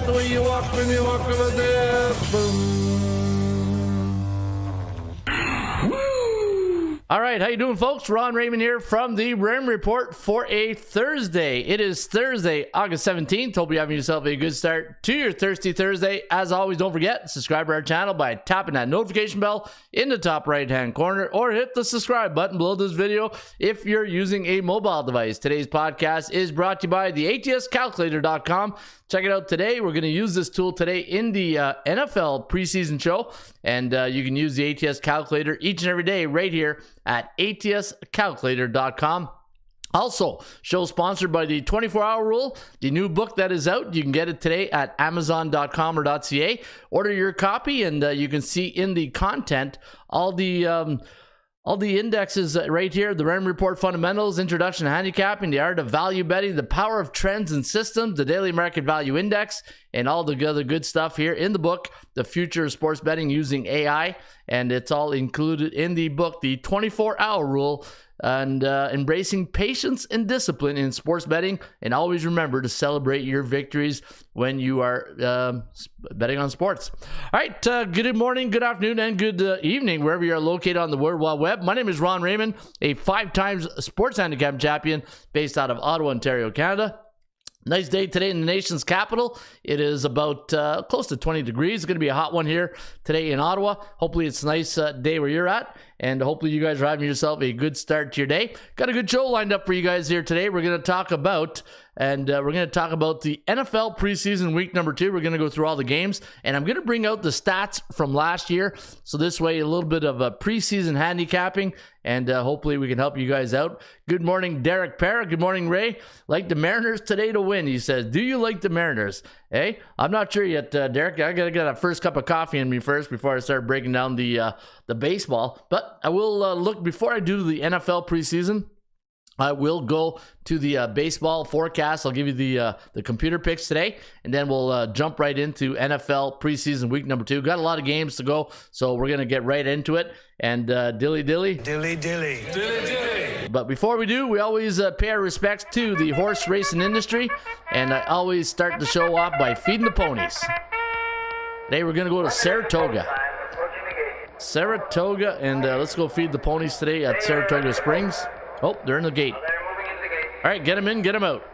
the way you walk when you walk over there. Boom. All right, how you doing, folks? Ron Raymond here from the Rim Report for a Thursday. It is Thursday, August 17th. Hope you're having yourself a good start to your Thirsty Thursday. As always, don't forget, subscribe to our channel by tapping that notification bell in the top right-hand corner, or hit the subscribe button below this video if you're using a mobile device. Today's podcast is brought to you by the ATScalculator.com. Check it out today. We're going to use this tool today in the NFL preseason show, and you can use the ATS calculator each and every day right here at ATScalculator.com. Also, show sponsored by the 24-hour rule, the new book that is out. You can get it today at amazon.com or .ca. Order your copy, and you can see in the content all the indexes right here: the Rim Report Fundamentals, Introduction to Handicapping, the Art of Value Betting, the Power of Trends and Systems, the Daily Market Value Index, and all the other good stuff here in the book, The Future of Sports Betting Using AI. And it's all included in the book, the 24-hour rule, and embracing patience and discipline in sports betting. And always remember to celebrate your victories when you are betting on sports. All right, good morning, good afternoon, and good evening, wherever you are located on the World Wide Web. My name is Ron Raymond, a 5-time sports handicap champion based out of Ottawa, Ontario, Canada. Nice day today in the nation's capital. It is about close to 20 degrees. It's going to be a hot one here today in Ottawa. Hopefully it's a nice day where you're at, and hopefully you guys are having yourself a good start to your day. Got a good show lined up for you guys here today. We're going to talk about the NFL preseason week number 2. We're going to go through all the games, and I'm going to bring out the stats from last year. So this way, a little bit of a preseason handicapping, and hopefully we can help you guys out. Good morning, Derek Parra. Good morning, Ray. Like the Mariners today to win, he says. Do you like the Mariners? Hey, I'm not sure yet, Derek. I got to get a first cup of coffee in me first before I start breaking down the baseball. But I will look, before I do the NFL preseason, I will go to the baseball forecast. I'll give you the computer picks today, and then we'll jump right into NFL preseason week number 2. Got a lot of games to go, so we're going to get right into it. And dilly. But before we do, we always pay our respects to the horse racing industry, and I always start the show off by feeding the ponies. Today we're going to go to Saratoga, and let's go feed the ponies today at Saratoga Springs. Oh, they're in the gate. All right, get them in, get them out.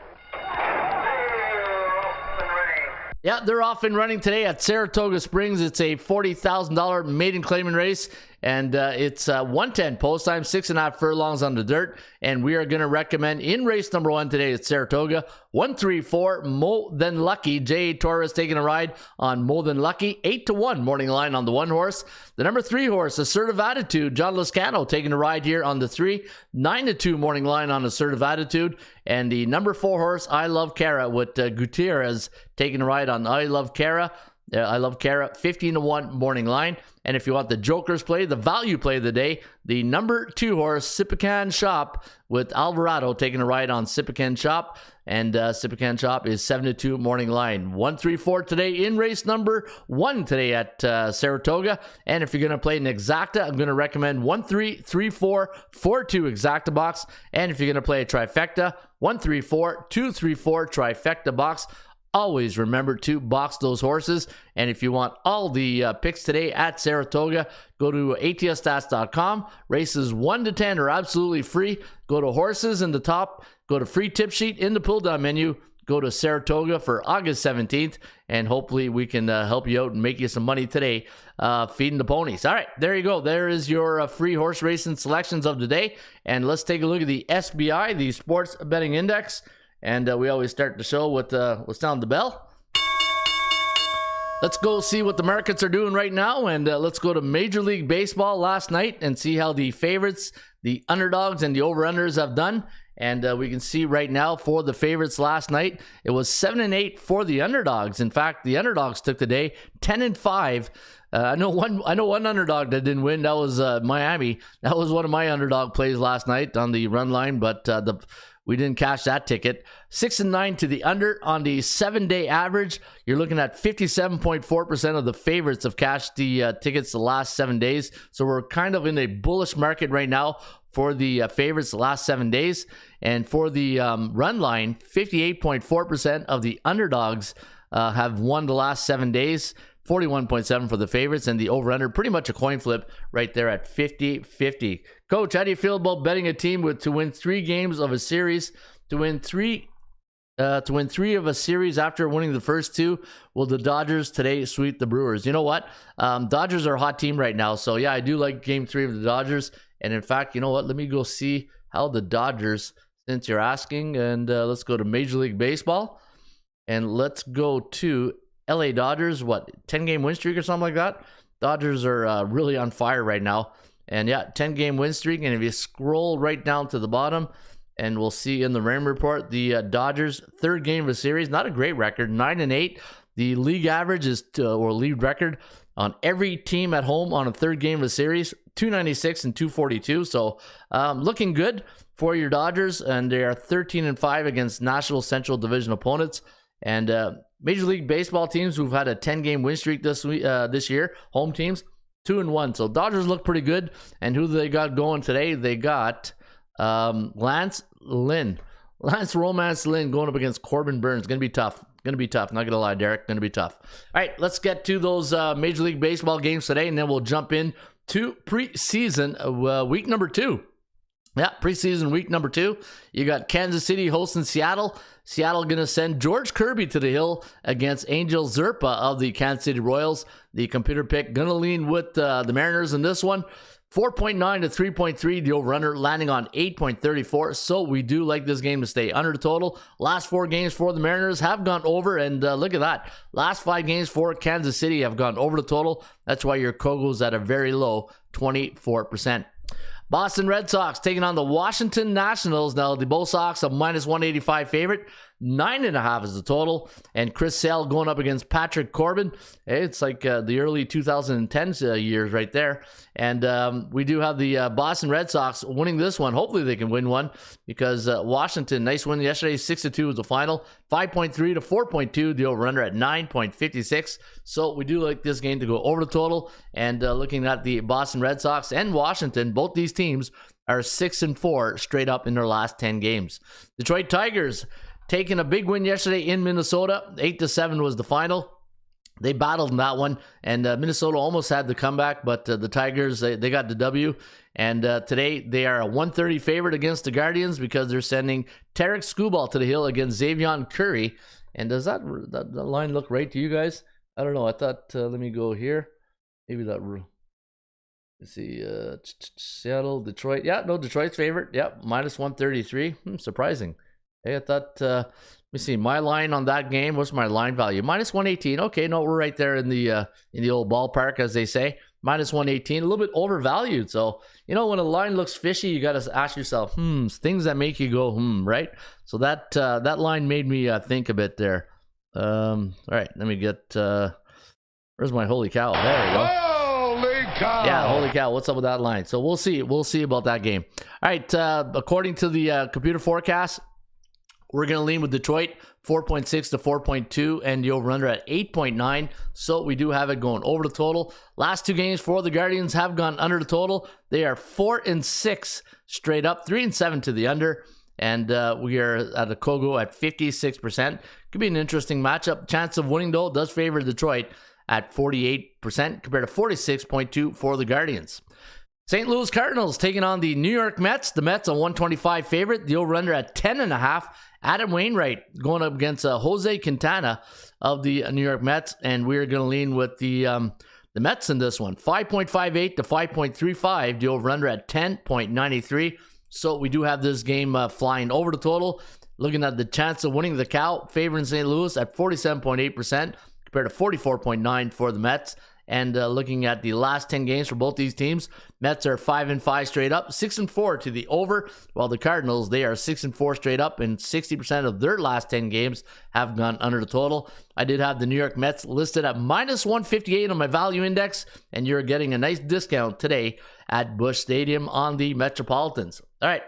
Yeah, they're off and running today at Saratoga Springs. It's a $40,000 maiden claiming race, and it's 110 post time, 6.5 furlongs on the dirt. And we are going to recommend in race number 1 today at Saratoga, 134 Mo Than Lucky. J.A. Torres taking a ride on Mo Than Lucky, 8-1 morning line on the 1 horse. The number 3 horse, Assertive Attitude, John Lascano taking a ride here on the 3, 9-2 morning line on Assertive Attitude. And the number 4 horse, I Love Cara, with Gutierrez taking a ride on I Love Cara. 15-1 morning line. And if you want the Joker's play, the value play of the day, the number 2 horse, Sipican Shop, with Alvarado taking a ride on Sipican Shop. And Sipican Shop is 7-2 morning line. 134 today in race number 1 today at Saratoga. And if you're going to play an exacta, I'm going to recommend 1-3-3-4-4-2 exacta box. And if you're going to play a trifecta, 1-3-4-2-3-4 trifecta box. Always remember to box those horses. And if you want all the picks today at Saratoga, go to atsstats.com. Races 1 to 10 are absolutely free. Go to horses in the top, go to free tip sheet in the pull down menu, go to Saratoga for August 17th, and hopefully we can help you out and make you some money today feeding the ponies. All right, there you go. There is your free horse racing selections of the day. And let's take a look at the SBI, the Sports Betting Index. And we always start the show with sound the bell. Let's go see what the markets are doing right now, and let's go to Major League Baseball last night and see how the favorites, the underdogs, and the over-unders have done. And we can see right now for the favorites last night, it was 7-8 for the underdogs. In fact, the underdogs took the day 10-5. I know one underdog that didn't win. That was Miami. That was one of my underdog plays last night on the run line, but we didn't cash that ticket. 6-9 to the under on the 7-day average. You're looking at 57.4% of the favorites have cashed the tickets the last 7 days. So we're kind of in a bullish market right now for the favorites the last 7 days. And for the run line, 58.4% of the underdogs have won the last 7 days. 41.7 for the favorites, and the over-under pretty much a coin flip right there at 50-50. Coach, how do you feel about betting a team to win 3 games of a series, to win three of a series after winning the first 2? Will the Dodgers today sweep the Brewers? You know what? Dodgers are a hot team right now, so yeah, I do like game 3 of the Dodgers. And in fact, you know what? Let me go see how the Dodgers, since you're asking, and let's go to Major League Baseball, and let's go to LA Dodgers, 10-game win streak or something like that? Dodgers are really on fire right now. And yeah, 10-game win streak. And if you scroll right down to the bottom, and we'll see in the Raymond report, the Dodgers' 3rd game of a series, not a great record, 9-8. The league average is, or league record on every team at home on a 3rd game of a series, 296 and 242. So looking good for your Dodgers, and they are 13-5 against National Central Division opponents. And Major League Baseball teams who've had a 10-game win streak this year, home teams, 2-1. So Dodgers look pretty good. And who they got going today? They got Lance Romance Lynn going up against Corbin Burns. Going to be tough. Not going to lie, Derek. Going to be tough. All right, let's get to those Major League Baseball games today, and then we'll jump in to preseason week number 2. Yeah, preseason week number 2. You got Kansas City hosting Seattle. Seattle going to send George Kirby to the hill against Angel Zerpa of the Kansas City Royals. The computer pick going to lean with the Mariners in this one. 4.9 to 3.3, the over-under landing on 8.34. So we do like this game to stay under the total. Last 4 games for the Mariners have gone over, and look at that. Last 5 games for Kansas City have gone over the total. That's why your Kogo's at a very low 24%. Boston Red Sox taking on the Washington Nationals. Now, the Bo Sox, a -185 favorite. 9.5 is the total. And Chris Sale going up against Patrick Corbin. It's like the early 2010s years right there. And we do have the Boston Red Sox winning this one. Hopefully they can win one, because Washington, nice win yesterday. 6-2 was the final. 5.3 to 4.2. The over-under at 9.56. So we do like this game to go over the total. And looking at the Boston Red Sox and Washington, both these teams are 6-4 straight up in their last 10 games. Detroit Tigers taking a big win yesterday in Minnesota. 8-7 was the final. They battled in that one, and Minnesota almost had the comeback, but the Tigers, they got the W. And today they are a 130 favorite against the Guardians, because they're sending Tarek Skubal to the hill against Xavier Curry. And does that line look right to you guys? I don't know. I thought, let me go here. Maybe that, let's see, Seattle, Detroit. Yeah, no, Detroit's favorite. Yep, -133. Surprising. Hey, I thought, let me see, my line on that game, what's my line value? -118. Okay, no, we're right there in the old ballpark, as they say. -118, a little bit overvalued. So, you know, when a line looks fishy, you got to ask yourself, things that make you go, right? So that line made me think a bit there. All right, let me get, where's my holy cow? There we go. Holy cow! Yeah, holy cow. What's up with that line? So we'll see. We'll see about that game. All right, according to the computer forecast, we're going to lean with Detroit, 4.6 to 4.2, and the over-under at 8.9. So we do have it going over the total. Last 2 games for the Guardians have gone under the total. They are 4-6 straight up, 3-7 to the under. And we are at a Kogo at 56%. Could be an interesting matchup. Chance of winning, though, does favor Detroit at 48% compared to 46.2 for the Guardians. St. Louis Cardinals taking on the New York Mets. The Mets a 125 favorite. The over-under at 10.5. Adam Wainwright going up against Jose Quintana of the New York Mets, and we're going to lean with the Mets in this one. 5.58 to 5.35. The over-under at 10.93. So we do have this game flying over the total. Looking at the chance of winning, the Cow favoring St. Louis at 47.8% compared to 44.9 for the Mets. And looking at the last 10 games for both these teams, Mets are 5-5 straight up, 6-4 to the over, while the Cardinals, they are 6-4 straight up, and 60% of their last 10 games have gone under the total. I did have the New York Mets listed at -158 on my value index, and you're getting a nice discount today at Busch Stadium on the Metropolitans. All right.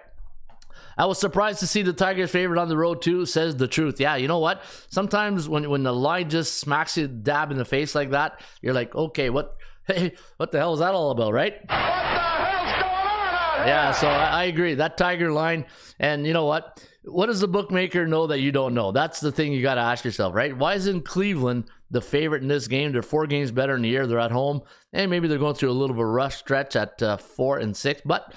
I was surprised to see the Tigers favorite on the road too, says the truth. Yeah, you know what? Sometimes when the line just smacks you dab in the face like that, you're like, okay, what the hell is that all about, right? What the hell's going on out here? Yeah, so I agree. That Tiger line, and you know what? what does the bookmaker know that you don't know? That's the thing you got to ask yourself, right? Why isn't Cleveland the favorite in this game? They're 4 games better in the year. They're at home, and maybe they're going through a little bit of a rough stretch at 4-6. But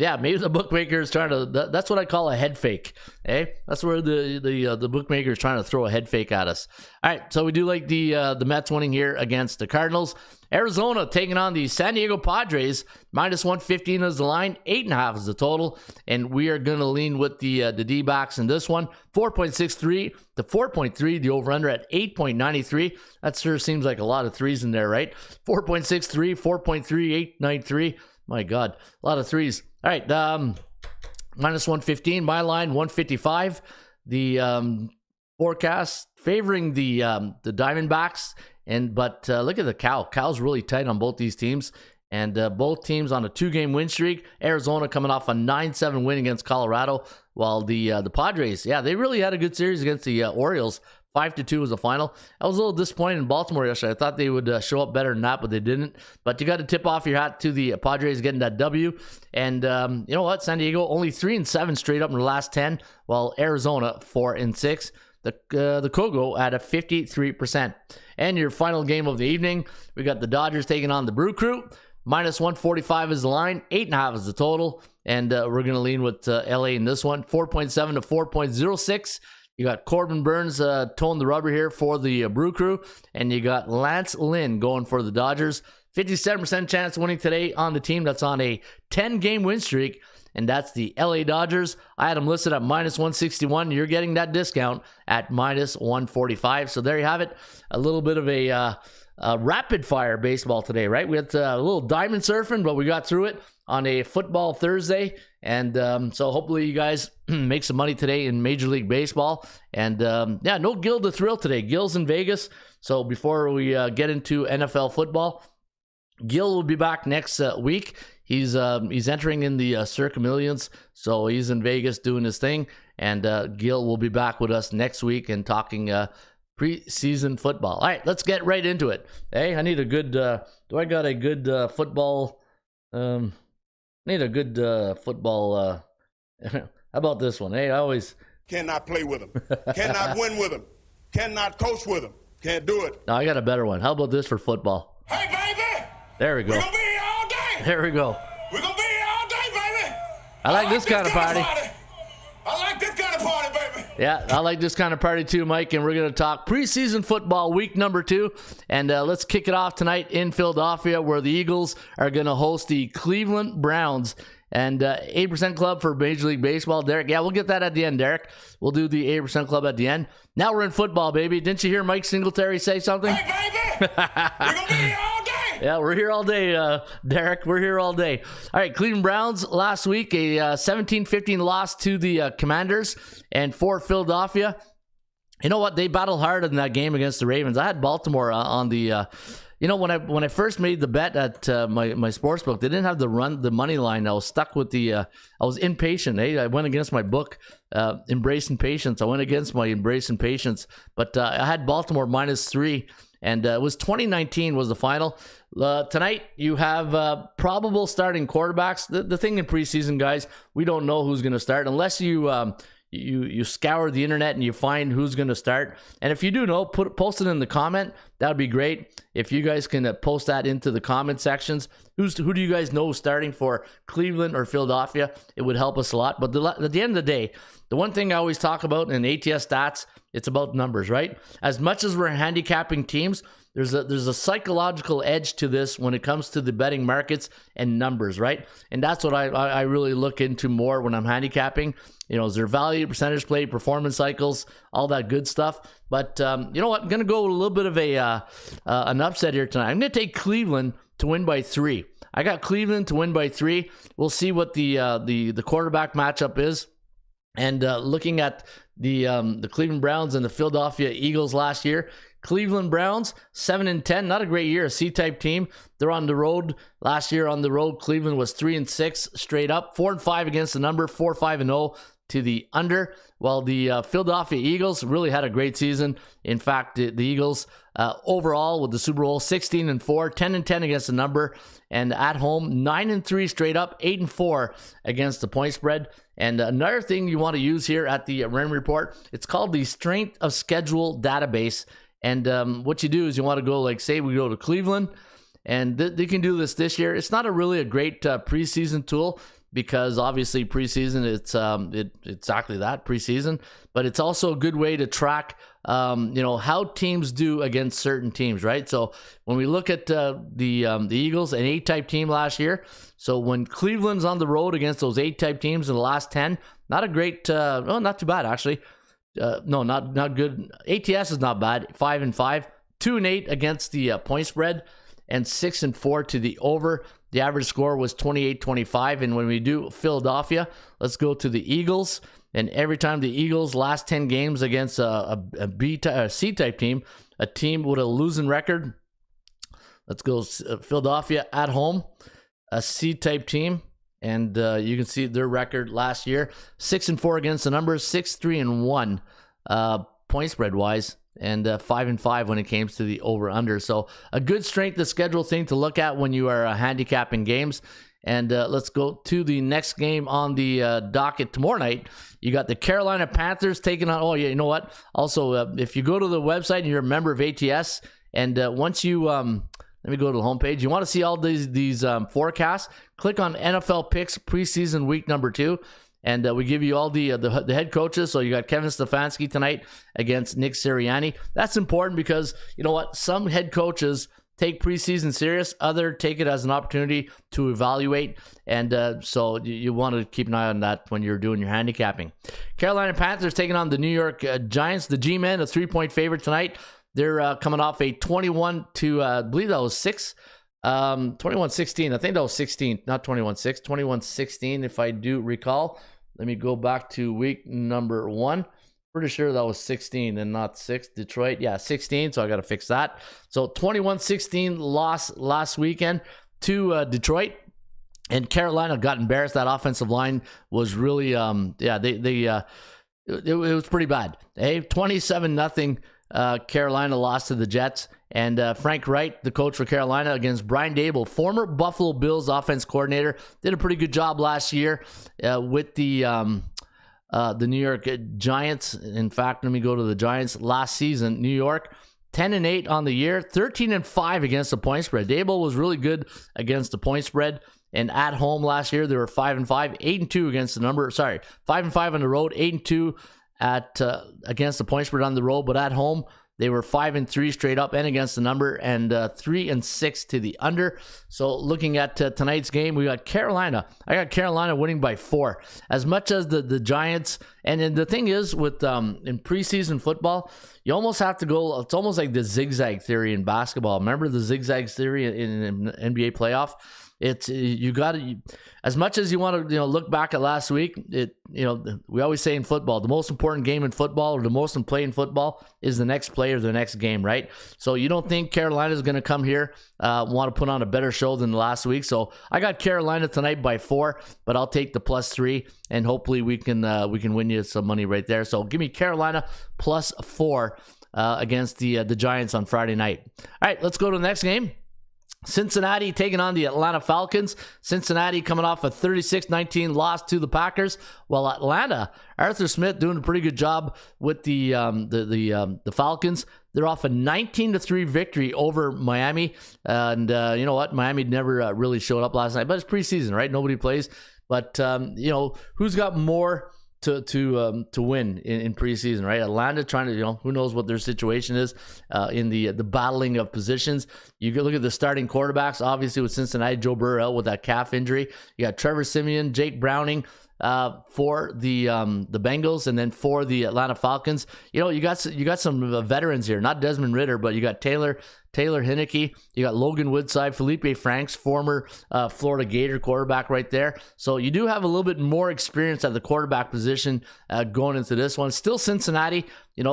yeah, maybe the bookmaker is trying to. That's what I call a head fake. Eh? That's where the bookmaker is trying to throw a head fake at us. All right, so we do like the Mets winning here against the Cardinals. Arizona taking on the San Diego Padres. -115 is the line. 8.5 is the total. And we are going to lean with the D-backs in this one. 4.63 to 4.3. The over-under at 8.93. That sure seems like a lot of threes in there, right? 4.63, 4.3, 8.93. My God, a lot of threes. All right, -115. My line, 155. The forecast favoring the Diamondbacks. But look at the Cow. Cow's really tight on both these teams. And both teams on a 2-game win streak. Arizona coming off a 9-7 win against Colorado. While the Padres, yeah, they really had a good series against the Orioles. 5-2 was the final. I was a little disappointed in Baltimore yesterday. I thought they would show up better than that, but they didn't. But you got to tip off your hat to the Padres getting that W. And you know what? San Diego only 3-7 straight up in the last 10, while Arizona 4-6. The Kogo at a 53%. And your final game of the evening, we got the Dodgers taking on the Brew Crew. -145 is the line. 8.5 is the total. And we're going to lean with LA in this one. 4.7 to 4.06. You got Corbin Burns towing the rubber here for the Brew Crew. And you got Lance Lynn going for the Dodgers. 57% chance of winning today on the team that's on a 10-game win streak. And that's the LA Dodgers. I had them listed at -161. You're getting that discount at -145. So there you have it. A little bit of a rapid fire baseball today, right? We had a little diamond surfing, but we got through it on a football Thursday. And so hopefully you guys make some money today in Major League Baseball. And yeah, no Gil the Thrill today. Gil's in Vegas. So before we get into NFL football, Gil will be back next week. He's entering in the Circa Millions, so he's in Vegas doing his thing. And Gil will be back with us next week and talking preseason football. All right, let's get right into it. Hey, I need a good. Do I got a good football? Need a good football. How about this one? Hey, I always cannot play with him, cannot win with him, cannot coach with him, can't do it. No, I got a better one. How about this for football? Hey, baby! There we go. We're gonna be here all day. There we go. We're gonna be here all day, baby. I like this kind of party. I like this kind of party, baby. Yeah, I like this kind of party too, Mike. And we're going to talk preseason football week number 2. And let's kick it off tonight in Philadelphia, where the Eagles are going to host the Cleveland Browns. And 8% club for Major League Baseball. Derek, yeah, we'll get that at the end, Derek. We'll do the 8% club at the end. Now we're in football, baby. Didn't you hear Mike Singletary say something? Hey, baby. We're going to be here all day. Yeah, we're here all day, Derek. We're here all day. All right, Cleveland Browns last week, a 17-15 loss to the Commanders. And for Philadelphia, you know what? They battled hard in that game against the Ravens. I had Baltimore on the... You know, when I first made the bet at my sports book, they didn't have the money line. I was stuck with I was impatient. I went against my book, Embracing Patience. I went against my Embracing Patience. But I had Baltimore -3, and it was 2019 was the final. Tonight, you have probable starting quarterbacks. The thing in preseason, guys, we don't know who's going to start unless you scour the internet and you find who's going to start. And if you do know, post it in the comment. That would be great. If you guys can post that into the comment sections. Who do you guys know starting for Cleveland or Philadelphia? It would help us a lot. But at the end of the day, the one thing I always talk about in ATS stats, it's about numbers, right? As much as we're handicapping teams, there's a psychological edge to this when it comes to the betting markets and numbers, right? And that's what I really look into more when I'm handicapping. You know, is there value, percentage play, performance cycles, all that good stuff. But you know what? I'm going to go with a little bit of an upset here tonight. I'm going to take Cleveland to win by 3. I got Cleveland to win by 3. We'll see what the quarterback matchup is. And looking at the Cleveland Browns and the Philadelphia Eagles last year, Cleveland Browns 7-10, not a great year, a C-type team. They're on the road. Last year on the road, Cleveland was 3-6 straight up, 4-5 against the number, 4-5-0 to the under. Well, the Philadelphia Eagles really had a great season. In fact, the Eagles overall with the Super Bowl 16-4, 10-10 against the number, and at home 9-3 straight up, 8-4 against the point spread. And another thing you want to use here at the Ren Report, it's called the Strength of Schedule database. And what you do is you want to go, like, say we go to Cleveland, and they can do this year. It's not really a great preseason tool, because obviously preseason, it's exactly that, preseason, but it's also a good way to track how teams do against certain teams, right? So when we look at the Eagles, an A-type team last year, so when Cleveland's on the road against those A-type teams in the last 10, not a great, not too bad actually. No, not good. ATS is not bad. 5-5, 2-8 against the point spread, and 6-4 to the over. The average score was 28-25. And when we do Philadelphia, let's go to the Eagles. And every time the Eagles last 10 games against a C-type team, a team with a losing record. Let's go Philadelphia at home, a C-type team. And you can see their record last year, 6-4 against the numbers, 6-3-1 point spread wise, and 5-5 when it came to the over/under. So a good strength of schedule thing to look at when you are handicapping games. And let's go to the next game on the docket tomorrow night. You got the Carolina Panthers taking on. Oh yeah, you know what? Also, if you go to the website and you're a member of ATS, and once you let me go to the homepage. You want to see all these forecasts? Click on NFL Picks Preseason Week number 2, and we give you all the head coaches. So you got Kevin Stefanski tonight against Nick Sirianni. That's important because you know what? Some head coaches take preseason serious. Others take it as an opportunity to evaluate, and so you want to keep an eye on that when you're doing your handicapping. Carolina Panthers taking on the New York Giants. The G-Men, a 3-point favorite tonight. They're coming off a 21 to, I believe that was 6, 21-16. I think that was 16, not 21-6, 21-16 if I do recall. Let me go back to week number 1. Pretty sure that was 16 and not 6. Detroit, yeah, 16, so I got to fix that. So 21-16 loss last weekend to Detroit. And Carolina got embarrassed. That offensive line was really, it was pretty bad. Hey, 27-0. Carolina lost to the Jets, and Frank Wright, the coach for Carolina, against Brian Daboll, former Buffalo Bills offense coordinator, did a pretty good job last year with the New York Giants. In fact, let me go to the Giants last season. New York 10-8 on the year, 13-5 against the point spread. Daboll was really good against the point spread. And at home last year, they were 5-5, 8-2 against the number. Sorry, 5-5 on the road, 8-2 at against the point spread on the road, but at home they were 5-3 straight up and against the number, and 3-6 to the under. So looking at tonight's game, we got Carolina. I got Carolina winning by 4. As much as the Giants, and the thing is with in preseason football, you almost have to go. It's almost like the zigzag theory in basketball. Remember the zigzag theory in NBA playoff? It's you got to, as much as you want to look back at last week. We always say in football, the most important game in football, or the most important play in football, is the next play or the next game, right? So you don't think Carolina is going to come here want to put on a better show than last week? So I got Carolina tonight by 4, but I'll take the +3, and hopefully we can win you some money right there. So give me Carolina +4 against the Giants on Friday night. All right, let's go to the next game. Cincinnati taking on the Atlanta Falcons. Cincinnati coming off a 36-19 loss to the Packers, while Atlanta, Arthur Smith doing a pretty good job with the Falcons. They're off a 19-3 victory over Miami, and you know what? Miami never really showed up last night, but it's preseason, right? Nobody plays, but who's got more to win in preseason, right? Atlanta trying to, who knows what their situation is in the battling of positions. You can look at the starting quarterbacks, obviously with Cincinnati, Joe Burrow with that calf injury. You got Trevor Siemian, Jake Browning for the Bengals, and then for the Atlanta Falcons. You got some veterans here, not Desmond Ridder, but you got Taylor Heineke, you got Logan Woodside, Felipe Franks, former Florida Gator quarterback right there. So you do have a little bit more experience at the quarterback position going into this one. Still Cincinnati,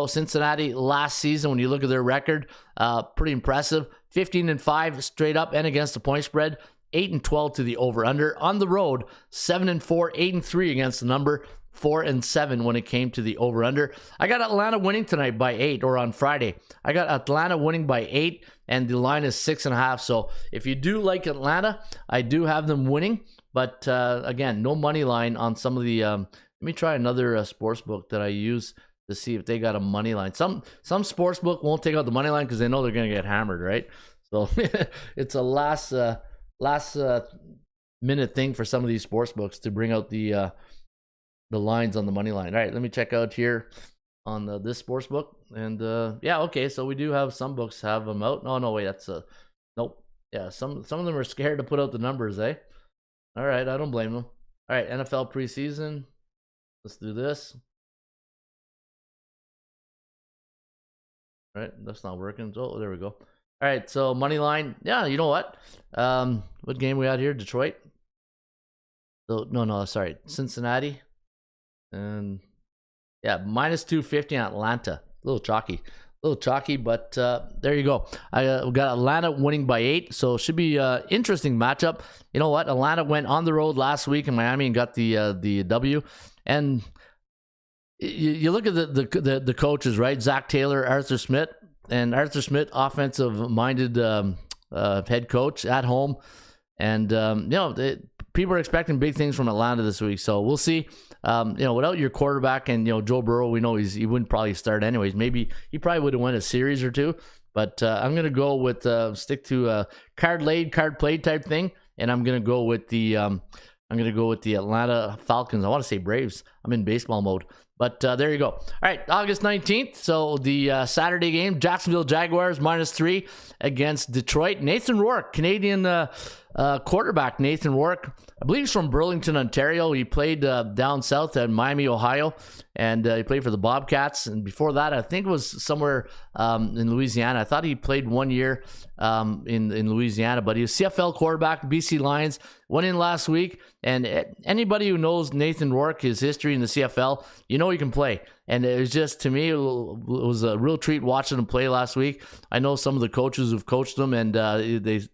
Cincinnati last season, when you look at their record, pretty impressive. 15-5 straight up and against the point spread. 8-12 to the over/under. On the road, 7-4, 8-3 against the number, 4-7 when it came to the over-under. I got Atlanta winning tonight by 8, or on Friday. I got Atlanta winning by 8, and the line is 6.5. So if you do like Atlanta, I do have them winning. But again, no money line on some of the. Let me try another sports book that I use to see if they got a money line. Some sports book won't take out the money line because they know they're going to get hammered, right? So it's a last minute thing for some of these sports books to bring out the lines on the money line. All right, let me check out here on this sports book. And yeah, okay, so we do have some books have them out. No, wait, that's nope. Yeah, some of them are scared to put out the numbers, eh? All right, I don't blame them. All right, NFL preseason. Let's do this. All right, that's not working. Oh, there we go. All right, so money line. Yeah, you know what? What game we had here? Detroit. So no, sorry, Cincinnati. And yeah, minus 250 on Atlanta. A little chalky, but there you go. I got Atlanta winning by 8, so it should be an interesting matchup. You know what? Atlanta went on the road last week in Miami and got the W. And you look at the coaches, right? Zach Taylor, Arthur Smith, and Arthur Smith, offensive-minded head coach at home. And people are expecting big things from Atlanta this week, so we'll see. Without your quarterback and Joe Burrow, we know he wouldn't probably start anyways. Maybe he probably would have won a series or two, but I'm gonna go with stick to card laid, card played type thing, and I'm gonna go with the Atlanta Falcons. I want to say Braves. I'm in baseball mode. But there you go. All right, August 19th. So the Saturday game, Jacksonville Jaguars -3 against Detroit. Nathan Rourke, Canadian quarterback. Nathan Rourke, I believe he's from Burlington, Ontario. He played down south at Miami, Ohio, and he played for the Bobcats. And before that, I think it was somewhere in Louisiana. I thought he played 1 year in Louisiana, but he was CFL quarterback, BC Lions. Went in last week, and anybody who knows Nathan Rourke, his history in the CFL, he can play. And it was just, to me, it was a real treat watching him play last week. I know some of the coaches who've coached him, and they've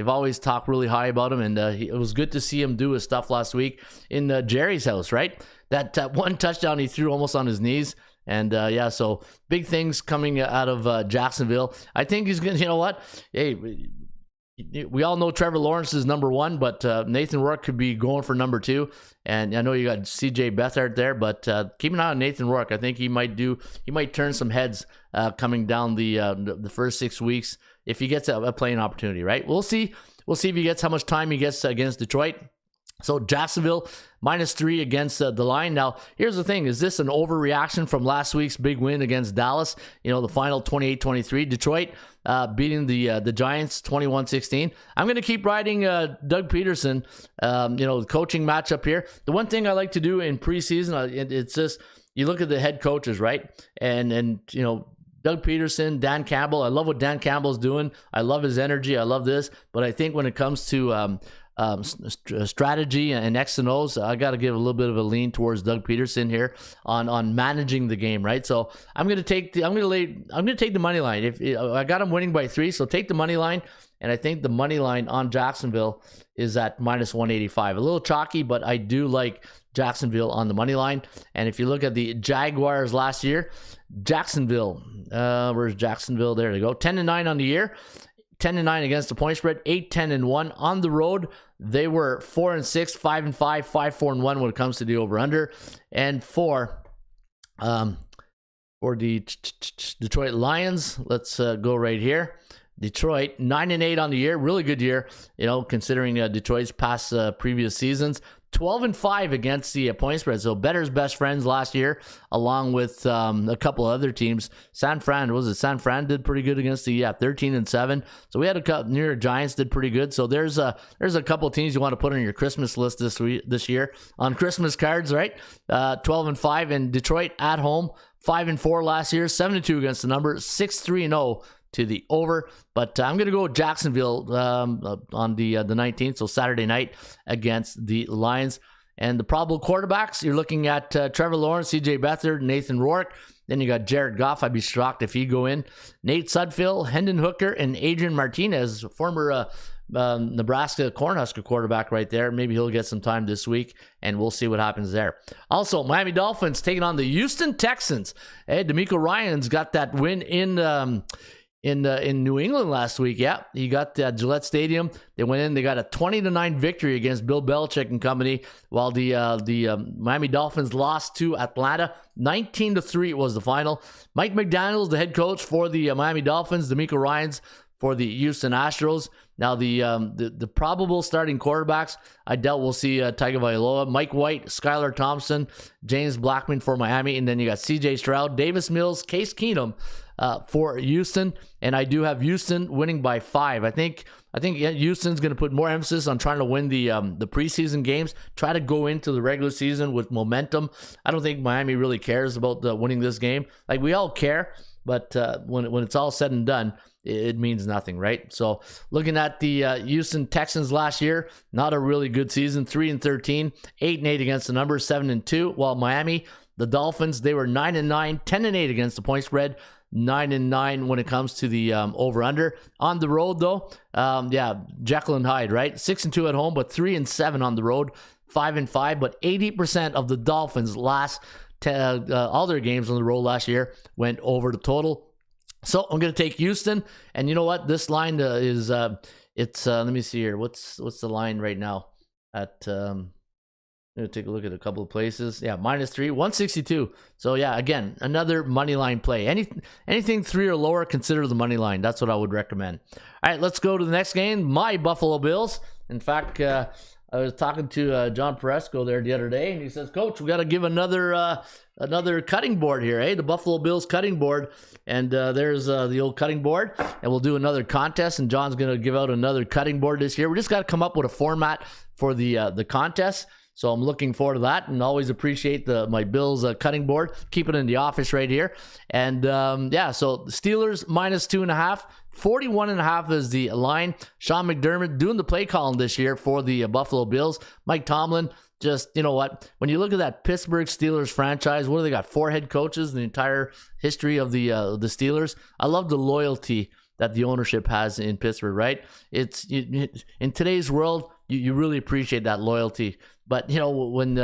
always talked really high about him, and it was good to see him do his stuff last week in Jerry's house, right? That one touchdown he threw almost on his knees. And yeah, so big things coming out of Jacksonville. I think he's going to, you know what? Hey, we all know Trevor Lawrence is number 1, but Nathan Rourke could be going for number 2. And I know you got CJ Beathard there, but keep an eye on Nathan Rourke. I think he might turn some heads coming down the first 6 weeks if he gets a playing opportunity, right? We'll see if he gets how much time he gets against Detroit. So Jacksonville -3 against the line. Now, here's the thing. Is this an overreaction from last week's big win against Dallas? The final 28-23. Detroit beating the Giants 21-16. I'm going to keep riding Doug Peterson, the coaching matchup here. The one thing I like to do in preseason, it's just you look at the head coaches, right? And Doug Peterson, Dan Campbell. I love what Dan Campbell's doing. I love his energy. I love this. But I think when it comes to strategy and X and O's, I got to give a little bit of a lean towards Doug Peterson here on managing the game, right? So I'm going to take the money line. If I got him winning by 3, so take the money line, and I think the money line on Jacksonville is at -185. A little chalky, but I do like Jacksonville on the money line. And if you look at the Jaguars last year, Jacksonville, where's Jacksonville? There they go, 10-9 on the year. 10-9 against the point spread, 8-10-1 on the road. They were 4-6, 5-5, 5-4-1 when it comes to the over/under. And for the Detroit Lions, let's go right here. Detroit 9-8 on the year, really good year, considering Detroit's past previous seasons. 12-5 against the point spread. So bettor's best friends last year, along with a couple other teams. San Fran did pretty good against the 13-7. So we had a couple. New York Giants did pretty good. So there's a couple teams you want to put on your Christmas list this year on Christmas cards, right? 12-5, and Detroit at home 5-4 last year, 7-2 against the number, 6-3-0 to the over. But I'm going to go with Jacksonville on the 19th, so Saturday night against the Lions. And the probable quarterbacks, you're looking at Trevor Lawrence, CJ Beathard, Nathan Rourke. Then you got Jared Goff. I'd be shocked if he'd go in. Nate Sudfeld, Hendon Hooker, and Adrian Martinez, former Nebraska Cornhusker quarterback right there. Maybe he'll get some time this week, and we'll see what happens there. Also, Miami Dolphins taking on the Houston Texans. Hey, D'Amico Ryans got that win in New England last week. Yeah, he got that Gillette Stadium. They went in. They got a 20-9 victory against Bill Belichick and company. While the Miami Dolphins lost to Atlanta, 19-3 was the final. Mike McDaniel's the head coach for the Miami Dolphins. D'Amico Ryans for the Houston Astros. Now the probable starting quarterbacks, I doubt we'll see Tagovailoa, Mike White, Skylar Thompson, James Blackman for Miami, and then you got C.J. Stroud, Davis Mills, Case Keenum for Houston, and I do have Houston winning by 5. I think Houston's going to put more emphasis on trying to win the preseason games, try to go into the regular season with momentum. I don't think Miami really cares about winning this game. Like, we all care, but when it's all said and done, it means nothing, right? So looking at the Houston Texans last year, not a really good season, 3-13, 8-8 against the number, 7-2. While Miami, the Dolphins, they were 9-9, 10-8 against the point spread, 9-9 when it comes to the over-under. On the road, though, Jekyll and Hyde, right? 6-2 at home, but 3-7 on the road, 5-5. But 80% of the Dolphins all their games on the road last year went over the total. So I'm going to take Houston, and you know what? This line is let me see here. What's the line right now? I'm going to take a look at a couple of places. Yeah, -3, 162. So yeah, again, another money line play. Anything 3 or lower, consider the money line. That's what I would recommend. All right, let's go to the next game. My Buffalo Bills. In fact, I was talking to John Peresco there the other day, and he says, "Coach, we got to give another cutting board here, eh? The Buffalo Bills cutting board." And there's the old cutting board, and we'll do another contest, and John's going to give out another cutting board this year. We just got to come up with a format for the contest. So I'm looking forward to that, and always appreciate my Bills cutting board. Keep it in the office right here. And so the Steelers -2.5, 41.5 is the line. Sean McDermott doing the play calling this year for the Buffalo Bills. Mike Tomlin, just, you know what? When you look at that Pittsburgh Steelers franchise, what do they got? 4 head coaches in the entire history of the Steelers. I love the loyalty that the ownership has in Pittsburgh, right? In today's world, you really appreciate that loyalty. But you know, when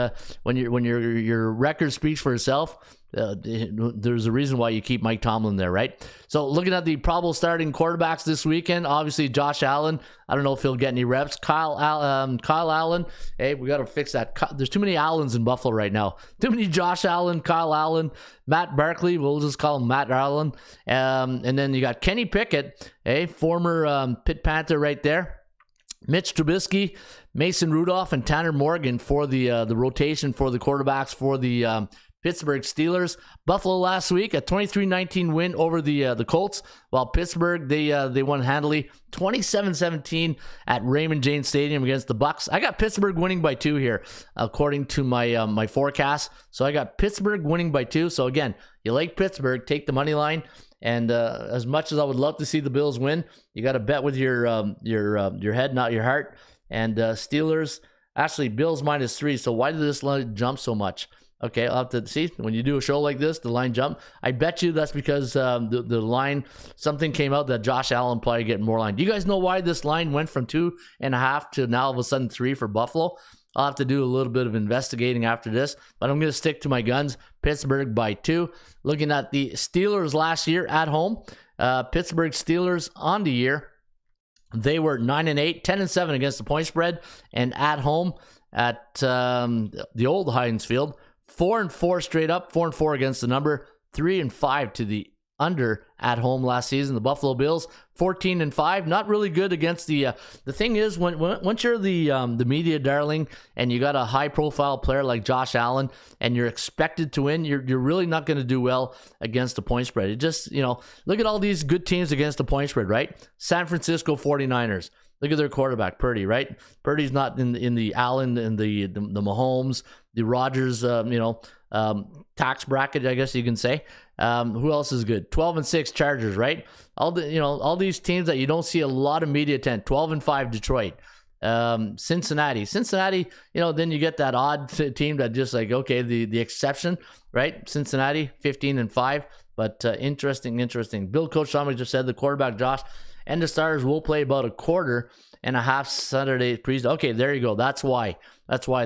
your record speaks for itself, there's a reason why you keep Mike Tomlin there, right? So looking at the probable starting quarterbacks this weekend, obviously Josh Allen. I don't know if he'll get any reps. Kyle Allen. Hey, we got to fix that. There's too many Allens in Buffalo right now. Too many Josh Allen, Kyle Allen, Matt Barkley. We'll just call him Matt Allen. And then you got Kenny Pickett, former Pitt Panther right there. Mitch Trubisky, Mason Rudolph, and Tanner Morgan for the rotation for the quarterbacks for the Pittsburgh Steelers. Buffalo last week, a 23-19 win over the Colts, while Pittsburgh, they won handily 27-17 at Raymond James Stadium against the Bucs. I got Pittsburgh winning by 2 here, according to my forecast. So I got Pittsburgh winning by 2. So again, you like Pittsburgh, take the money line. And as much as I would love to see the Bills win, you got to bet with your head, not your heart. And Steelers, actually, Bills -3. So why did this line jump so much? Okay, I'll have to see. When you do a show like this, the line jump. I bet you that's because the line, something came out that Josh Allen probably getting more line. Do you guys know why this line went from 2.5 to now all of a sudden 3 for Buffalo? I'll have to do a little bit of investigating after this, but I'm going to stick to my guns. Pittsburgh by 2. Looking at the Steelers last year at home, Pittsburgh Steelers on the year, they were 9-8, 10-7 against the point spread, and at home at the old Heinz Field, 4-4 straight up, 4-4 against the number, 3-5 to the under at home last season. The Buffalo Bills 14-5, not really good against the thing is once you're the media darling and you got a high profile player like Josh Allen and you're expected to win, you're really not going to do well against the point spread. It just, look at all these good teams against the point spread, right? San Francisco 49ers. Look at their quarterback, Purdy, right? Purdy's not in the Allen and the Mahomes, the Rodgers, tax bracket, I guess you can say. Who else is good? 12-6 Chargers, right? All these teams that you don't see a lot of media attention. 12-5 Detroit. Cincinnati, then you get that odd team that just like, okay, the exception, right? Cincinnati 15-5, but interesting. Bill Coach Shama just said the quarterback Josh and the starters will play about a quarter and a half Saturday preseason. Okay, there you go. That's why.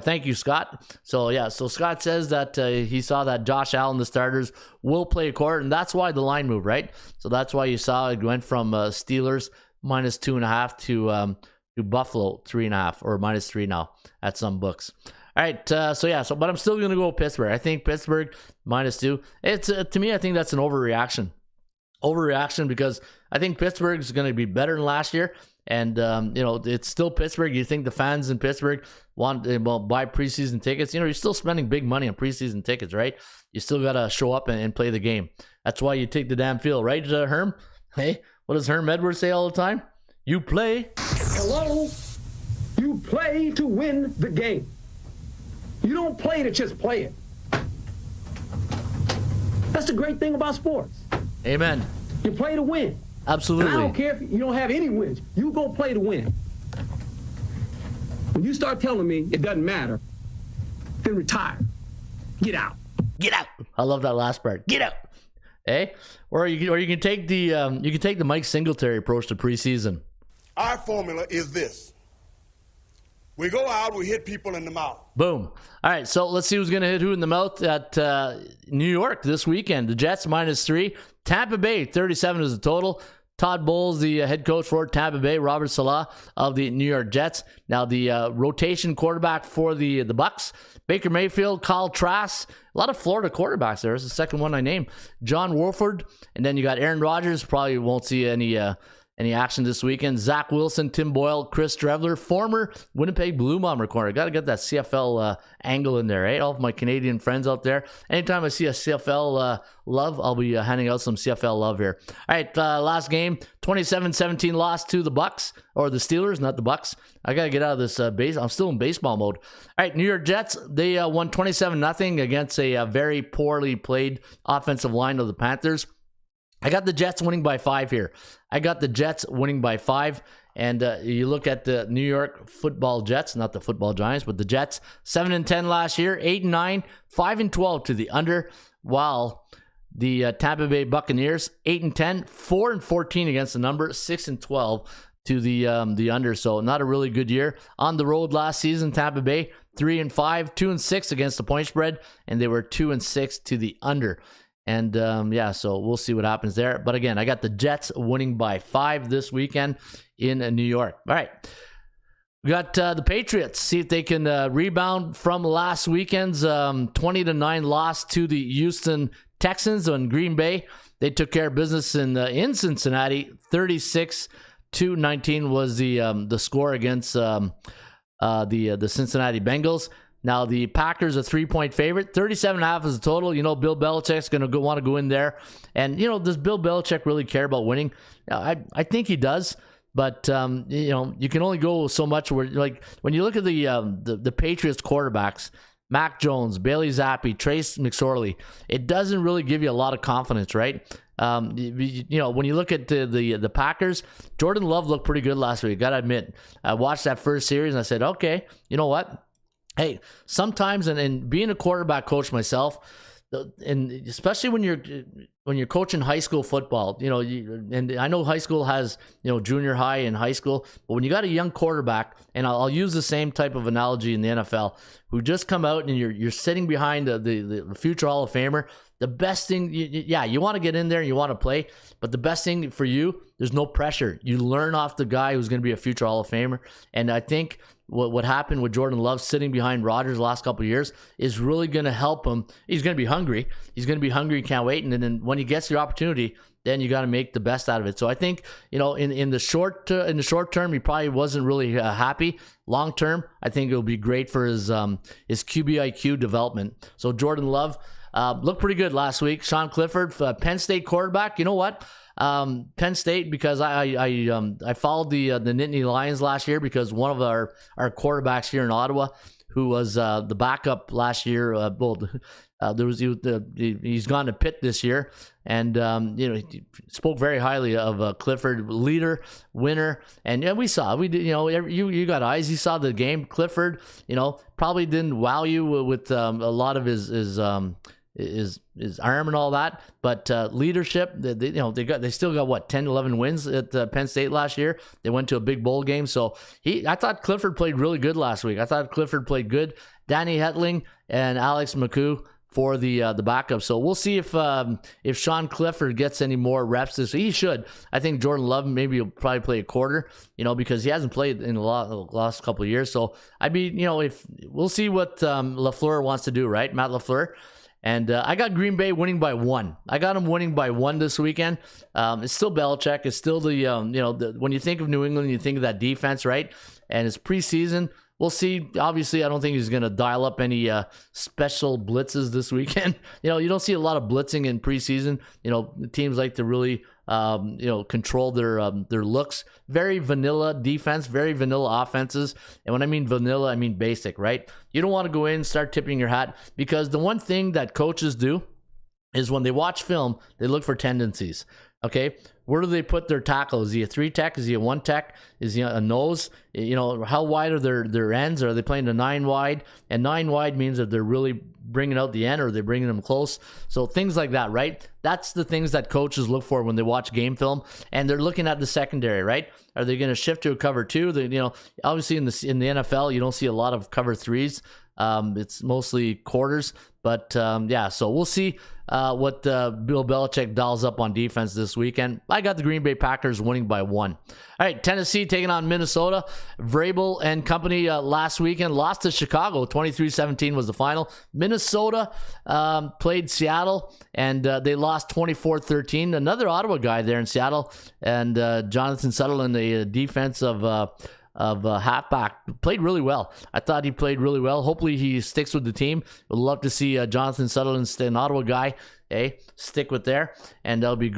Thank you, Scott. So yeah, so Scott says that he saw that Josh Allen, the starters, will play a quarter, and that's why the line moved, right? So that's why you saw it went from Steelers -2.5 to Buffalo 3.5, or -3 now at some books. All right, but I'm still going to go Pittsburgh. I think Pittsburgh -2. It's to me, I think that's an overreaction. Because I think Pittsburgh is going to be better than last year, and it's still Pittsburgh. You think the fans in Pittsburgh want to buy preseason tickets? You're still spending big money on preseason tickets, right? You still got to show up and play the game. That's why you take the damn field, right, Herm? Hey, what does Herm Edwards say all the time? You play. Hello? You play to win the game. You don't play to just play it. That's the great thing about sports. Amen. You play to win. Absolutely. And I don't care if you don't have any wins. You go play to win. When you start telling me it doesn't matter, then retire. Get out. Get out. I love that last part. Get out. Hey, or you can take the Mike Singletary approach to preseason. Our formula is this. We go out, we hit people in the mouth. Boom. All right, so let's see who's going to hit who in the mouth at New York this weekend. The Jets -3. Tampa Bay 37 is the total. Todd Bowles, the head coach for Tampa Bay. Robert Saleh of the New York Jets. Now the rotation quarterback for the Bucs. Baker Mayfield, Kyle Trask. A lot of Florida quarterbacks there. It's the second one I named. John Wolford. And then you got Aaron Rodgers. Probably won't see any action this weekend. Zach Wilson, Tim Boyle, Chris Drevler, former Winnipeg Blue Bomber corner. Got to get that CFL angle in there, right? All of my Canadian friends out there. Anytime I see a CFL love, I'll be handing out some CFL love here. All right, last game, 27-17 loss to the Bucs, or the Steelers, not the Bucs. I got to get out of this base. I'm still in baseball mode. All right, New York Jets, they won 27-0 against a very poorly played offensive line of the Panthers. I got the Jets winning by 5 here. And you look at the New York football Jets, not the football Giants, but the Jets, 7-10 last year, 8-9, 5-12 to the under, while the Tampa Bay Buccaneers, 8-10, 4-14 against the number, 6-12 to the under. So not a really good year. On the road last season, Tampa Bay, 3-5, 2-6 against the point spread, and they were 2-6 to the under. And so we'll see what happens there. But again, I got the Jets winning by 5 this weekend in New York. All right. We got the Patriots. See if they can rebound from last weekend's 20-9 loss to the Houston Texans on Green Bay. They took care of business in Cincinnati. 36-19 was the score against the Cincinnati Bengals. Now, the Packers are 3-point favorite. 37.5 is the total. Bill Belichick's going to want to go in there. And, does Bill Belichick really care about winning? I think he does. But, you can only go so much where, like, when you look at the Patriots quarterbacks, Mac Jones, Bailey Zappi, Trace McSorley, it doesn't really give you a lot of confidence, right? When you look at the Packers, Jordan Love looked pretty good last week. Got to admit, I watched that first series and I said, okay, you know what? Hey, sometimes, and being a quarterback coach myself, and especially when you're coaching high school football, and I know high school has, junior high and high school, but when you got a young quarterback, and I'll use the same type of analogy in the NFL, who just come out and you're sitting behind the future Hall of Famer, the best thing, you want to get in there and you want to play, but the best thing for you, there's no pressure. You learn off the guy who's going to be a future Hall of Famer, and I think what happened with Jordan Love sitting behind Rodgers the last couple of years is really going to help him. He's going to be hungry. Can't wait. And then when he gets the opportunity, then you got to make the best out of it. So I think, in the short term, he probably wasn't really happy. Long term, I think it'll be great for his QBIQ development. So Jordan Love looked pretty good last week. Sean Clifford, Penn State quarterback. You know what? Penn State, because I followed the Nittany Lions last year, because one of our quarterbacks here in Ottawa, who was the backup last year, he's gone to Pitt this year, and he spoke very highly of Clifford, leader, winner, and we you got eyes, you saw the game. Clifford, probably didn't wow you with a lot of his his arm and all that, but leadership, they still got what, 10, 11 wins at Penn State last year. They went to a big bowl game. So I thought Clifford played really good last week. I thought Clifford played good. Danny Hetling and Alex McCoo for the backup. So we'll see if Sean Clifford gets any more reps this week. He should. I think Jordan Love maybe will probably play a quarter, because he hasn't played in the last couple of years. So if we'll see what LaFleur wants to do, right? Matt LaFleur. And I got Green Bay winning by 1. I got them winning by 1 this weekend. It's still Belichick. It's still when you think of New England, you think of that defense, right? And it's preseason. We'll see. Obviously, I don't think he's going to dial up any special blitzes this weekend. You don't see a lot of blitzing in preseason. Teams like to really, control their looks. Very vanilla defense, very vanilla offenses. And when I mean vanilla, I mean basic, right? You don't want to go in and start tipping your hat, because the one thing that coaches do is when they watch film, they look for tendencies. Okay, where do they put their tackle? Is he a 3 tech? Is he a 1 tech? Is he a nose? How wide are their ends? Are they playing a 9 wide? And 9 wide means that they're really bringing out the end, or they're bringing them close. So things like that, right? That's the things that coaches look for when they watch game film, and they're looking at the secondary, right? Are they going to shift to a cover 2? Obviously in the NFL, you don't see a lot of cover 3s. It's mostly quarters, but so we'll see what Bill Belichick dials up on defense this weekend. I got the Green Bay Packers winning by 1. All right, Tennessee taking on Minnesota. Vrabel and company last weekend lost to Chicago. 23-17 was the final. Minnesota played Seattle, and they lost 24-13. Another Ottawa guy there in Seattle, and Jonathan Sutherland, the defensive halfback, played really well. I thought he played really well. Hopefully he sticks with the team. Would love to see Jonathan Sutherland, an Ottawa guy, stick with there, and that'll be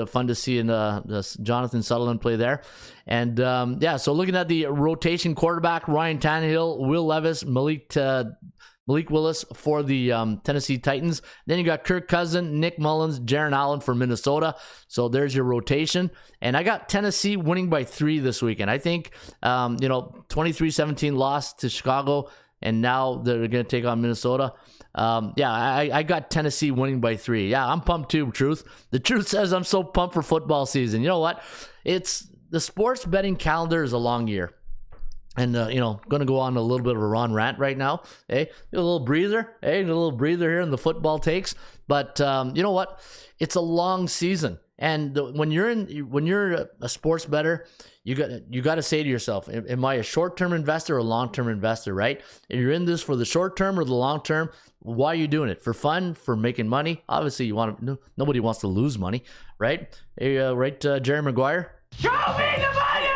fun to see Jonathan Sutherland play there. And so looking at the rotation quarterback, Ryan Tannehill, Will Levis, Malik Willis for the Tennessee Titans. Then you got Kirk Cousins, Nick Mullins, Jaron Allen for Minnesota. So there's your rotation. And I got Tennessee winning by 3 this weekend. I think, 23-17 loss to Chicago, and now they're going to take on Minnesota. I got Tennessee winning by 3. Yeah, I'm pumped too, Truth. The truth says I'm so pumped for football season. You know what? It's the sports betting calendar is a long year. And, going to go on a little bit of a Ron rant right now. A little breather. A little breather here in the football takes. But you know what? It's a long season. And when you're a sports bettor, you got to say to yourself, am I a short-term investor or a long-term investor, right? If you're in this for the short term or the long term, why are you doing it? For fun, for making money? Obviously, nobody wants to lose money, right? Right, Jerry Maguire? Show me the money!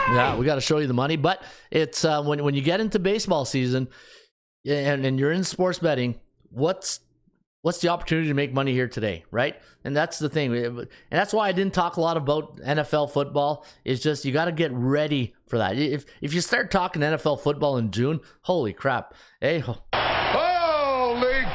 Yeah, we got to show you the money. But it's when you get into baseball season and you're in sports betting, what's the opportunity to make money here today, right? And that's the thing. And that's why I didn't talk a lot about NFL football. It's just you got to get ready for that. If you start talking NFL football in June, holy crap. Hey, holy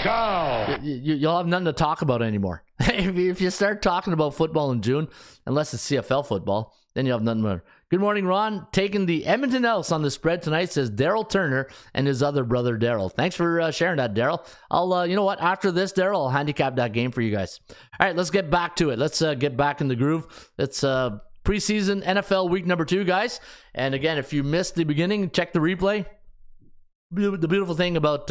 cow. You'll have nothing to talk about anymore. If you start talking about football in June, unless it's CFL football, then you have nothing more. Good morning, Ron. Taking the Edmonton Elks on the spread tonight, says Daryl Turner and his other brother, Daryl. Thanks for sharing that, Daryl. I'll, you know what? After this, Daryl, I'll handicap that game for you guys. All right, let's get back to it. Let's get back in the groove. It's preseason NFL week number 2, guys. And again, if you missed the beginning, check the replay. The beautiful thing about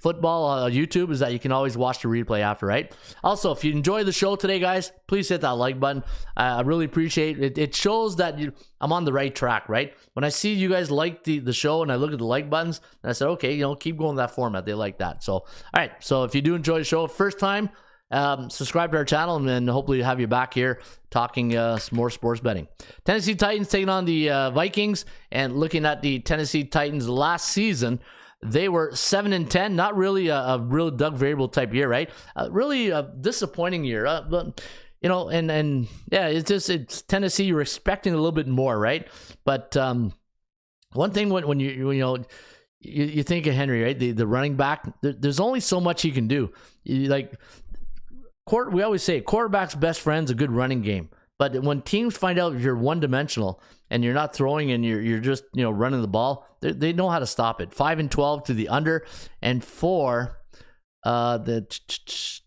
football YouTube is that you can always watch the replay after, right? Also, if you enjoy the show today, guys, please hit that like button. I really appreciate it. It shows that I'm on the right track, right? When I see you guys like the show and I look at the like buttons, and I said, okay, keep going that format. They like that. So, all right. So if you do enjoy the show, first time, subscribe to our channel, and then hopefully have you back here talking some more sports betting. Tennessee Titans taking on the Vikings, and looking at the Tennessee Titans last season, they were 7-10. Not really a real Doug Vrabel type year, right? Really a disappointing year. But and yeah, it's Tennessee. You're expecting a little bit more, right? But one thing when you think of Henry, right? The running back. There's only so much he can do. We always say quarterback's best friend's a good running game. But when teams find out you're one-dimensional and you're not throwing and you're just running the ball, they know how to stop it. 5-12 to the under, and 4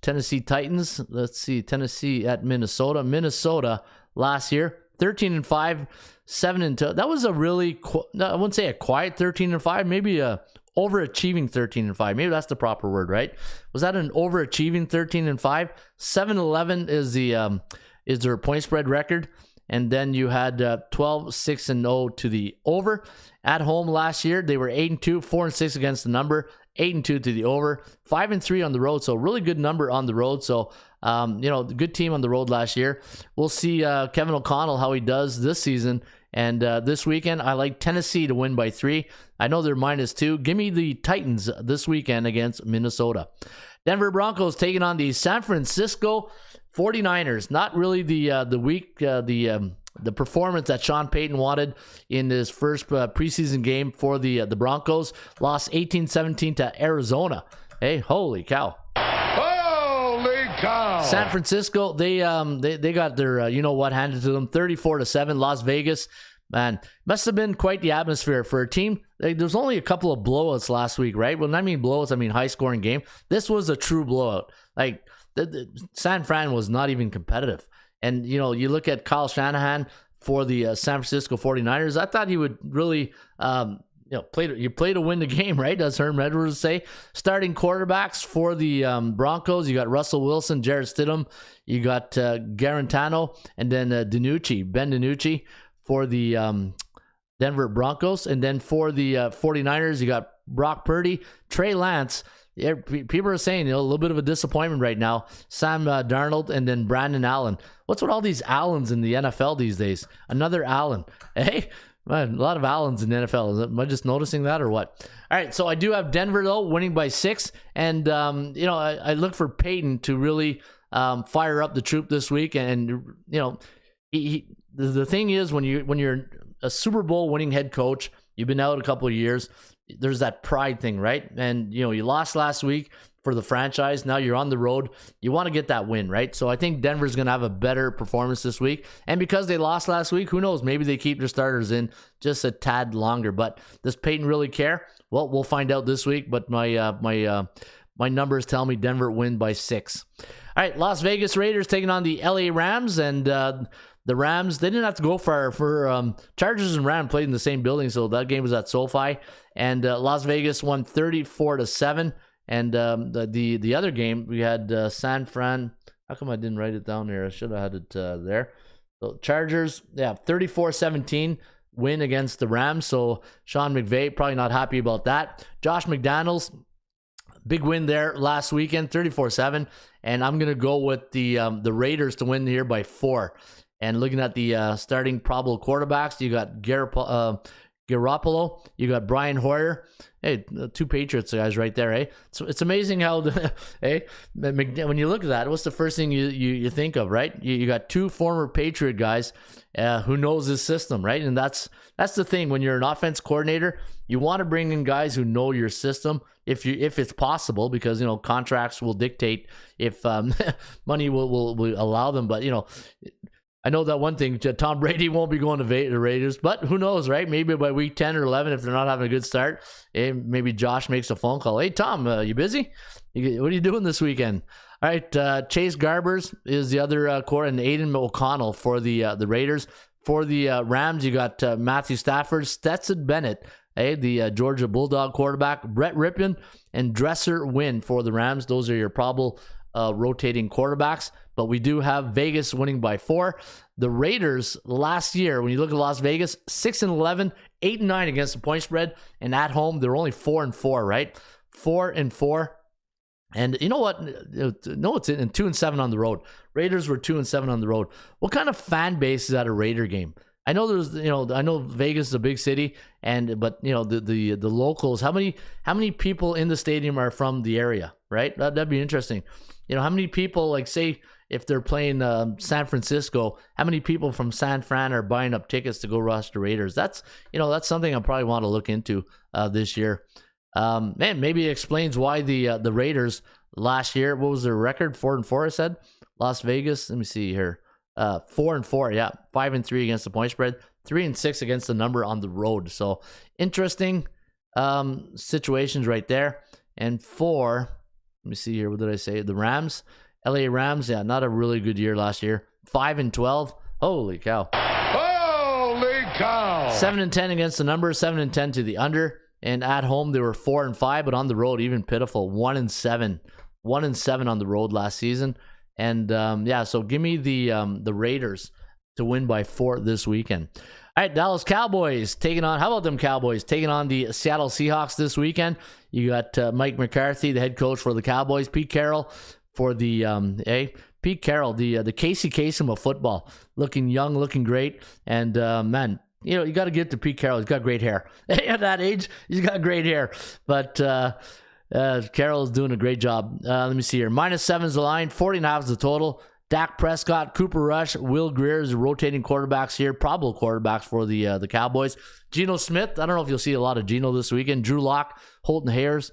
Tennessee Titans. Let's see, Tennessee at Minnesota. Minnesota last year 13-5, 7-2. That was a really, I wouldn't say a quiet 13-5, maybe a overachieving 13-5. Maybe that's the proper word, right? Was that an overachieving 13-5? 7-11 is their point spread record. And then you had 12-6-0 to the over. At home last year, they were 8-2, 4-6 against the number, 8-2 to the over, 5-3 on the road. So really good number on the road. So, good team on the road last year. We'll see Kevin O'Connell, how he does this season. And this weekend, I like Tennessee to win by 3. I know they're -2. Give me the Titans this weekend against Minnesota. Denver Broncos taking on the San Francisco 49ers. Not really the performance that Sean Payton wanted in his first preseason game for the Broncos. Lost 18-17 to Arizona. Hey, holy cow. Holy cow. San Francisco, they got their what handed to them, 34-7. Las Vegas, man, must have been quite the atmosphere for a team. There's only a couple of blowouts last week, right? Well, I mean blowouts, I mean high scoring game. This was a true blowout. Like San Fran was not even competitive. And, you look at Kyle Shanahan for the San Francisco 49ers. I thought he would really, play to win the game, right? As Herm Edwards would say. Starting quarterbacks for the Broncos, you got Russell Wilson, Jarrett Stidham, you got Garantano, and then Ben DiNucci for the Denver Broncos. And then for the 49ers, you got Brock Purdy, Trey Lance. Yeah, people are saying, a little bit of a disappointment right now. Sam Darnold, and then Brandon Allen. What's with all these Allens in the NFL these days? Another Allen. Hey, man, a lot of Allens in the NFL. Am I just noticing that or what? All right, so I do have Denver, though, winning by 6. And, I look for Peyton to really fire up the troop this week. And, the thing is, when you're a Super Bowl winning head coach, you've been out a couple of years, there's that pride thing, right? And, you lost last week for the franchise. Now you're on the road. You want to get that win, right? So I think Denver's going to have a better performance this week. And because they lost last week, who knows? Maybe they keep their starters in just a tad longer. But does Peyton really care? Well, we'll find out this week. But my numbers tell me Denver win by 6. All right, Las Vegas Raiders taking on the LA Rams. And the Rams, they didn't have to go far for Chargers and Rams played in the same building, so that game was at SoFi. And Las Vegas won 34-7. And the other game, we had San Fran. How come I didn't write it down here? I should have had it there. So Chargers, 34-17 win against the Rams. So Sean McVay probably not happy about that. Josh McDaniels, big win there last weekend, 34-7. And I'm gonna go with the Raiders to win here by 4. And looking at the starting probable quarterbacks, you got Garoppolo, you got Brian Hoyer. Hey, 2 Patriots guys right there, eh? So it's amazing how, when you look at that, what's the first thing you think of, right? You got 2 former Patriot guys who knows this system, right? And that's the thing. When you're an offense coordinator, you want to bring in guys who know your system if it's possible, because contracts will dictate if money will allow them. But I know that one thing, Tom Brady won't be going to the Raiders, but who knows, right? Maybe by week 10 or 11, if they're not having a good start, maybe Josh makes a phone call. Hey, Tom, you busy? What are you doing this weekend? All right, Chase Garbers is the other core, and Aiden O'Connell for the Raiders. For the Rams, you got Matthew Stafford, Stetson Bennett, the Georgia Bulldog quarterback, Brett Rypien, and Dresser Wynn for the Rams. Those are your probable rotating quarterbacks. But we do have Vegas winning by 4. The Raiders last year, when you look at Las Vegas, 6-11, 8-9 against the point spread, and at home they're only 4-4, right? 4-4. And you know what? No, it's in 2-7 on the road. Raiders were 2-7 on the road. What kind of fan base is at a Raider game? I know I know Vegas is a big city, but the locals. How many people in the stadium are from the area, right? That'd be interesting. How many people, like, say, if they're playing San Francisco, how many people from San Fran are buying up tickets to go watch the Raiders? That's something I probably want to look into this year. Maybe it explains why the Raiders last year, what was their record? 4-4, I said. Las Vegas, let me see here. 4-4, yeah. 5-3 against the point spread. 3-6 against the number on the road. So interesting situations right there. And for Let me see here. What did I say? The Rams, LA Rams. Yeah, not a really good year last year. 5-12. Holy cow. Holy cow. 7-10 against the number, 7-10 to the under. And at home, they were 4-5, but on the road, even pitiful. 1-7. 1-7 on the road last season. And yeah, so give me the Raiders to win by 4 this weekend. All right, Dallas Cowboys taking on, how about them Cowboys? Taking on the Seattle Seahawks this weekend. You got Mike McCarthy, the head coach for the Cowboys. Pete Carroll for the, Pete Carroll, the Casey Kasem of football. Looking young, looking great. And man, you know, you got to give it to Pete Carroll. He's got great hair. At that age, he's got great hair. But Carroll is doing a great job. Let me see here. -7 is the line. 40.5 is the total. Dak Prescott, Cooper Rush, Will Greer is rotating quarterbacks here. Probable quarterbacks for the Cowboys. Geno Smith. I don't know if you'll see a lot of Geno this weekend. Drew Lock, Holton Hailers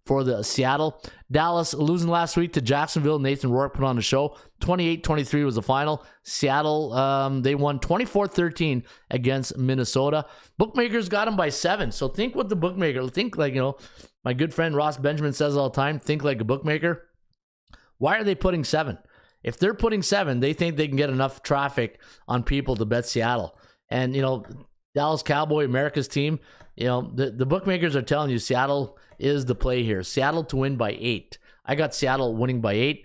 for the Seattle. Dallas losing last week to Jacksonville. Nathan Rourke put on the show. 28-23 was the final. Seattle, they won 24-13 against Minnesota. Bookmakers got them by 7. So think what the bookmaker, think like, you know, my good friend Ross Benjamin says all the time, think like a bookmaker. Why are they putting 7? If they're putting 7, they think they can get enough traffic on people to bet Seattle. And, you know, Dallas Cowboy, America's team, you know, the bookmakers are telling you Seattle is the play here. Seattle to win by 8. I got Seattle winning by 8.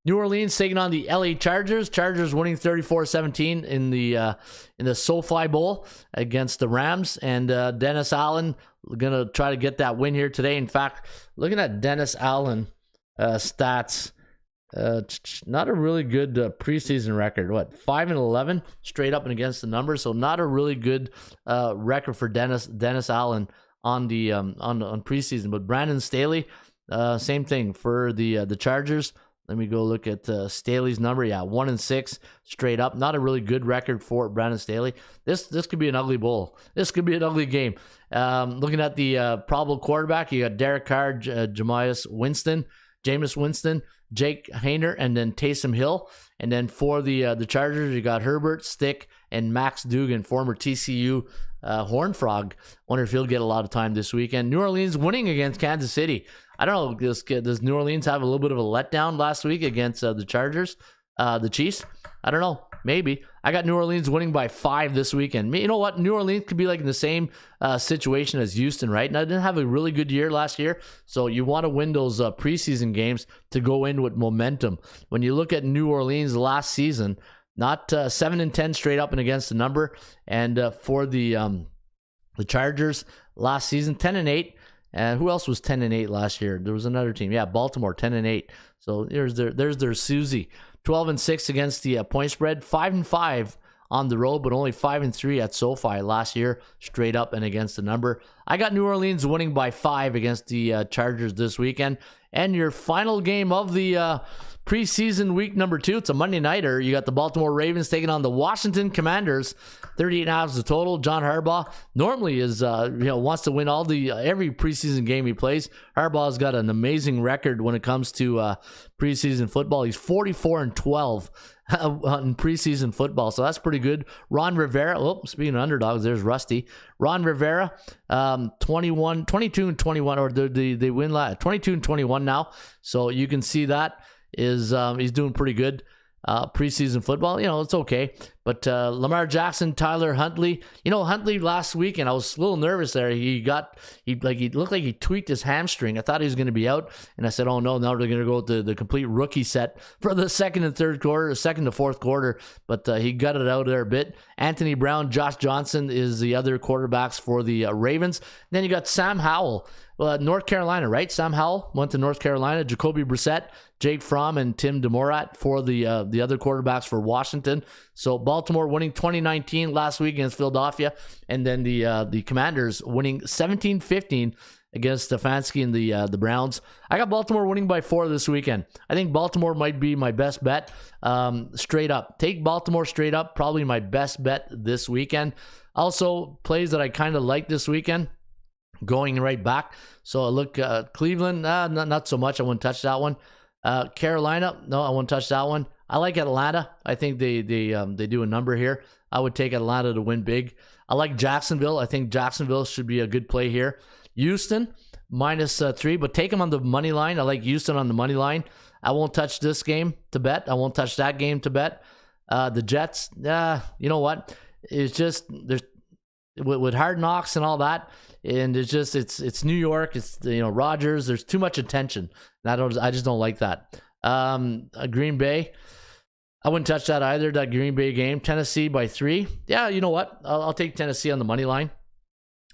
New Orleans taking on the LA Chargers. Chargers winning 34-17 in the SoFi Bowl against the Rams. And Dennis Allen going to try to get that win here today. In fact, looking at Dennis Allen stats, not a really good preseason record. 5-11 straight up and against the numbers. So not a really good record for Dennis Allen on the on preseason. But Brandon Staley, same thing for the Chargers. Let me go look at Staley's number. Yeah, 1-6 straight up. Not a really good record for Brandon Staley. This could be an ugly bowl. This could be an ugly game. Looking at the probable quarterback, you got Derek Carr, Jameis Winston, Jake Hayner, and then Taysom Hill. And then for the Chargers, you got Herbert, Stick, and Max Duggan, former TCU Horned Frog. Wonder if he'll get a lot of time this weekend. New Orleans winning against Kansas City. I don't know, does New Orleans have a little bit of a letdown last week against the Chargers, the Chiefs? I don't know. Maybe. I got New Orleans winning by 5 this weekend. You know what? New Orleans could be like in the same situation as Houston, right? And I didn't have a really good year last year, so you want to win those preseason games to go in with momentum. When you look at New Orleans last season, not 7-10 straight up and against the number, and for the Chargers last season, 10-8. And who else was 10-8 last year? There was another team. Yeah, Baltimore, 10-8. So there's their Susie. 12-6 against the point spread. 5-5 on the road, but only 5-3 at SoFi last year, straight up and against the number. I got New Orleans winning by 5 against the Chargers this weekend. And your final game of the preseason week number 2, it's a Monday nighter. You got the Baltimore Ravens taking on the Washington Commanders. 38.5 is the total. John Harbaugh normally is wants to win every preseason game he plays. Harbaugh's got an amazing record when it comes to preseason football. He's 44-12 in preseason football, so that's pretty good. Ron Rivera, speaking of underdogs, there's Rusty. Ron Rivera, 22-21, or they win 22-21 now. So you can see that is he's doing pretty good. Preseason football, it's okay. But Lamar Jackson, Tyler Huntley, Huntley last week, and I was a little nervous there. He looked like he tweaked his hamstring. I thought he was going to be out, and I said, oh no, now they're going to go with the complete rookie set for the second to fourth quarter. But he got it out there a bit. Anthony Brown, Josh Johnson is the other quarterbacks for the Ravens. And then you got Sam Howell. North Carolina, right? Sam Howell went to North Carolina. Jacoby Brissett, Jake Fromm, and Tim DeMorat for the other quarterbacks for Washington. So Baltimore winning 2019 last week against Philadelphia, and then the Commanders winning 17-15 against Stefanski and the Browns. I got Baltimore winning by 4 this weekend. I think Baltimore might be my best bet. Straight up, take Baltimore straight up. Probably my best bet this weekend. Also, plays that I kind of like this weekend. Going right back. So I look Cleveland, not so much. I wouldn't touch that one. Carolina, no, I won't touch that one. I like Atlanta. I think they do a number here. I would take Atlanta to win big. I like Jacksonville. I think Jacksonville should be a good play here. Houston, -3, but take them on the money line. I like Houston on the money line. I won't touch this game to bet. I won't touch that game to bet. The Jets, you know what? It's just there's with Hard Knocks and all that, and it's New York. It's Rodgers. There's too much attention. And I just don't like that. Green Bay, I wouldn't touch that either. That Green Bay game, Tennessee by 3. Yeah, you know what? I'll take Tennessee on the money line.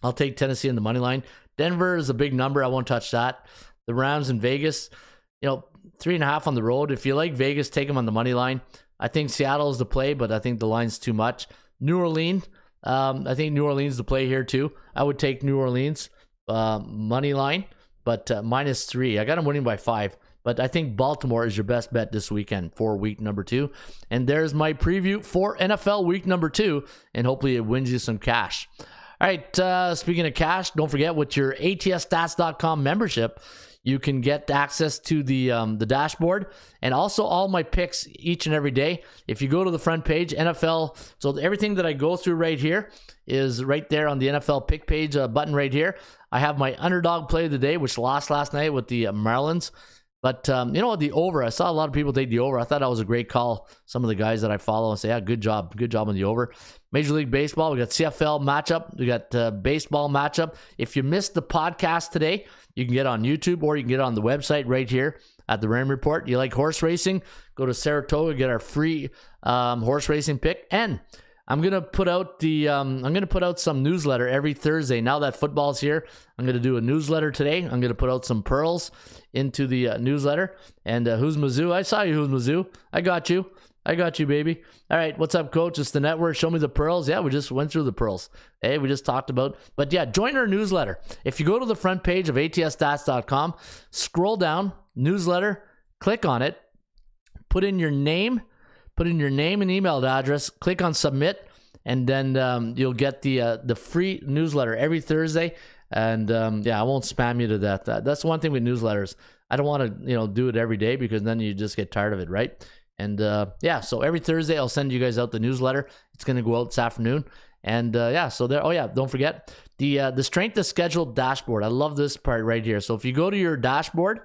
I'll take Tennessee on the money line. Denver is a big number. I won't touch that. The Rams in Vegas, 3.5 on the road. If you like Vegas, take them on the money line. I think Seattle is the play, but I think the line's too much. New Orleans, I think New Orleans is the play here too. I would take New Orleans money line, but -3. I got them winning by 5. But I think Baltimore is your best bet this weekend for week number 2. And there's my preview for NFL week number 2, and hopefully it wins you some cash. All right, speaking of cash, don't forget with your ATSstats.com membership, you can get access to the dashboard and also all my picks each and every day. If you go to the front page, NFL, so everything that I go through right here is right there on the NFL pick page button right here. I have my underdog play of the day, which lost last night with the Marlins. But, the over, I saw a lot of people take the over. I thought that was a great call. Some of the guys that I follow and say, yeah, good job on the over. Major League Baseball, we got CFL matchup. We got baseball matchup. If you missed the podcast today, you can get on YouTube or you can get on the website right here at the Ram Report. You like horse racing? Go to Saratoga, get our free horse racing pick. And I'm gonna put out some newsletter every Thursday. Now that football's here, I'm gonna do a newsletter today. I'm gonna put out some pearls into the newsletter. And who's Mizzou? I saw you, who's Mizzou? I got you, baby. All right, what's up, coach? It's the network. Show me the pearls. Yeah, we just went through the pearls. Hey, we just talked about. But yeah, join our newsletter. If you go to the front page of ATSstats.com, scroll down, newsletter, click on it, put in your name and email address, click on submit, and then you'll get the free newsletter every Thursday. And I won't spam you to death. That's one thing with newsletters. I don't want to do it every day because then you just get tired of it, right? And so every Thursday I'll send you guys out the newsletter. It's going to go out this afternoon. And so there. Oh yeah, don't forget the strength of schedule dashboard. I love this part right here. So if you go to your dashboard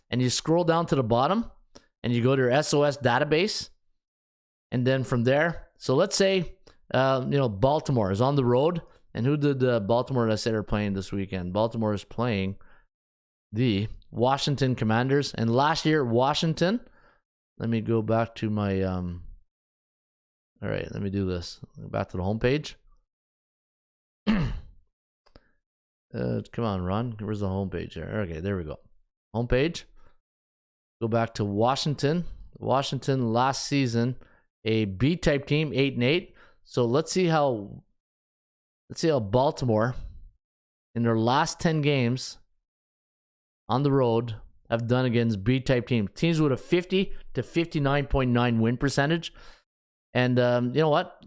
and you scroll down to the bottom and you go to your SOS database, and then from there, so let's say Baltimore is on the road. And who did Baltimore that I said are playing this weekend? Baltimore is playing the Washington Commanders. And last year, Washington, let me go back to my, all right, let me do this. Back to the homepage. Come on, Ron. Where's the homepage here? Okay, there we go. Homepage. Go back to Washington. Washington last season, a B-type team, 8-8. So let's see how Baltimore, in their last 10 games on the road, have done against B-type teams. Teams with a 50 to 59.9 win percentage. And you know what?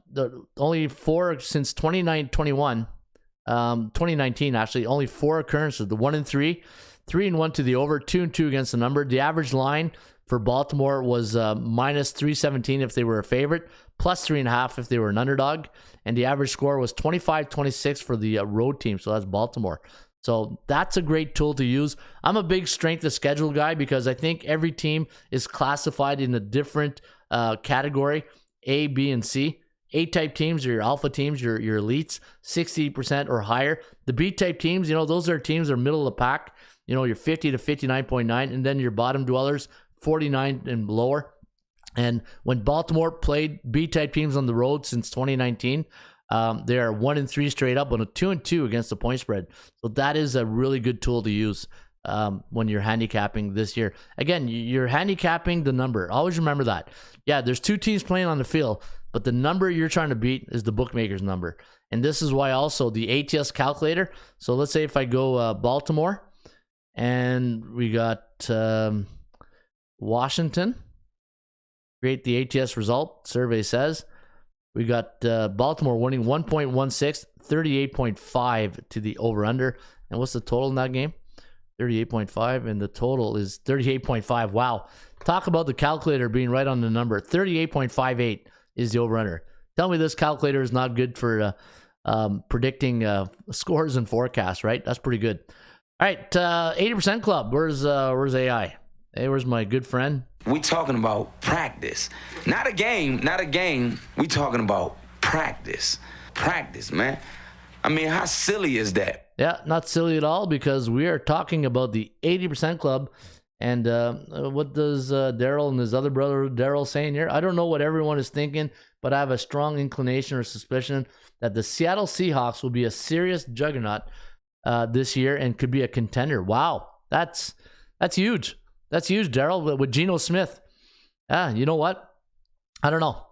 Only 4 since 2019, actually, only 4 occurrences. The 1-3, 3-1 to the over, 2-2 against the number. The average line for Baltimore was -317 if they were a favorite, +3.5 if they were an underdog. And the average score was 25-26 for the road team. So that's Baltimore. So that's a great tool to use. I'm a big strength of schedule guy because I think every team is classified in a different category, A, B, and C. A-type teams are your alpha teams, your elites, 60% or higher. The B-type teams, those are teams that are middle of the pack. Your 50 to 59.9, and then your bottom dwellers, 49 and lower. And when Baltimore played B-type teams on the road since 2019, they are 1-3 straight up on a 2-2 against the point spread. So that is a really good tool to use when you're handicapping this year. Again, you're handicapping the number. Always remember that. Yeah, there's 2 teams playing on the field, but the number you're trying to beat is the bookmaker's number. And this is why also the ATS calculator. So let's say if I go Baltimore and we got Washington, create the ATS result, survey says. We got Baltimore winning 1.16, 38.5 to the over-under. And what's the total in that game? 38.5, and the total is 38.5. Wow. Talk about the calculator being right on the number. 38.58 is the over-under. Tell me this calculator is not good for predicting scores and forecasts, right? That's pretty good. All right, 80% Club. Where's AI? Hey, where's my good friend? We talking about practice, not a game. We talking about practice, man. I mean, how silly is that? Yeah, not silly at all, because we are talking about the 80% Club. And what does Daryl and his other brother Daryl saying here? I don't know what everyone is thinking, but I have a strong inclination or suspicion that the Seattle Seahawks will be a serious juggernaut this year and could be a contender. Wow, that's huge. That's huge, Daryl, with Geno Smith. You know what? I don't know.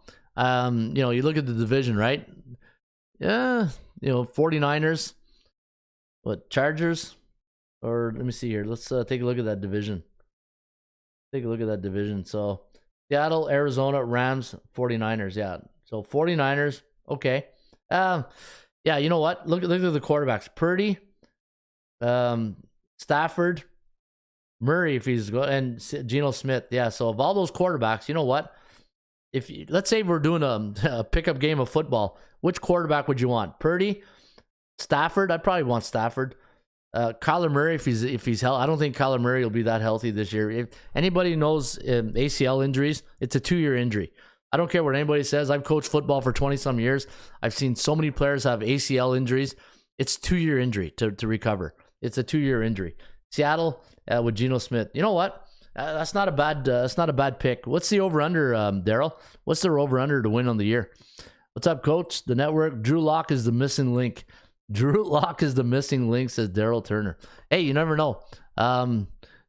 You look at the division, right? Yeah, 49ers, what, Chargers? Or let me see here. Let's take a look at that division. So Seattle, Arizona, Rams, 49ers. Yeah. So 49ers. Okay. Yeah, you know what? Look at the quarterbacks. Purdy, Stafford, Murray, if he's good, and Geno Smith. Yeah. So of all those quarterbacks, you know what? Let's say we're doing a pickup game of football, which quarterback would you want? Purdy, Stafford? I'd probably want Stafford. Kyler Murray, if he's healthy. I don't think Kyler Murray will be that healthy this year. If anybody knows ACL injuries, it's a 2-year injury. I don't care what anybody says. I've coached football for 20-some years. I've seen so many players have ACL injuries. It's 2-year injury to recover. It's a 2-year injury. Seattle with Geno Smith. You know what? That's not a bad pick. What's the over/under, Daryl? What's their over/under to win on the year? What's up, Coach? The network. Drew Lock is the missing link. Drew Lock is the missing link, says Daryl Turner. Hey, you never know.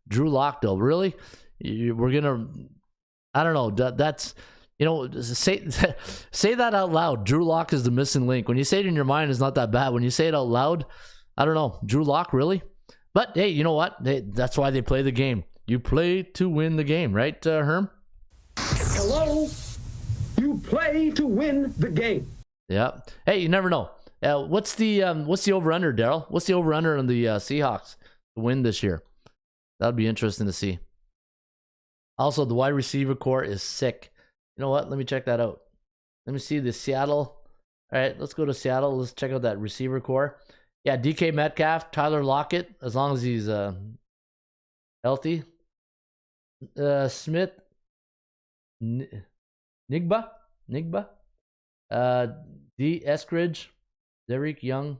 Drew Lock, though, really? We're gonna. I don't know. That's say that out loud. Drew Lock is the missing link. When you say it in your mind, it's not that bad. When you say it out loud, I don't know. Drew Lock, really? But hey, you know what? That's why they play the game. You play to win the game, right, Herm? Hello? You play to win the game. Yeah. Hey, you never know. What's the over/under, Daryl? What's the over/under on the Seahawks to win this year? That'd be interesting to see. Also, the wide receiver core is sick. You know what? Let me check that out. Let me see the Seattle. All right, let's go to Seattle. Let's check out that receiver core. Yeah, DK Metcalf, Tyler Lockett, as long as he's healthy. Smith, Nigba, D. Eskridge, Derek Young,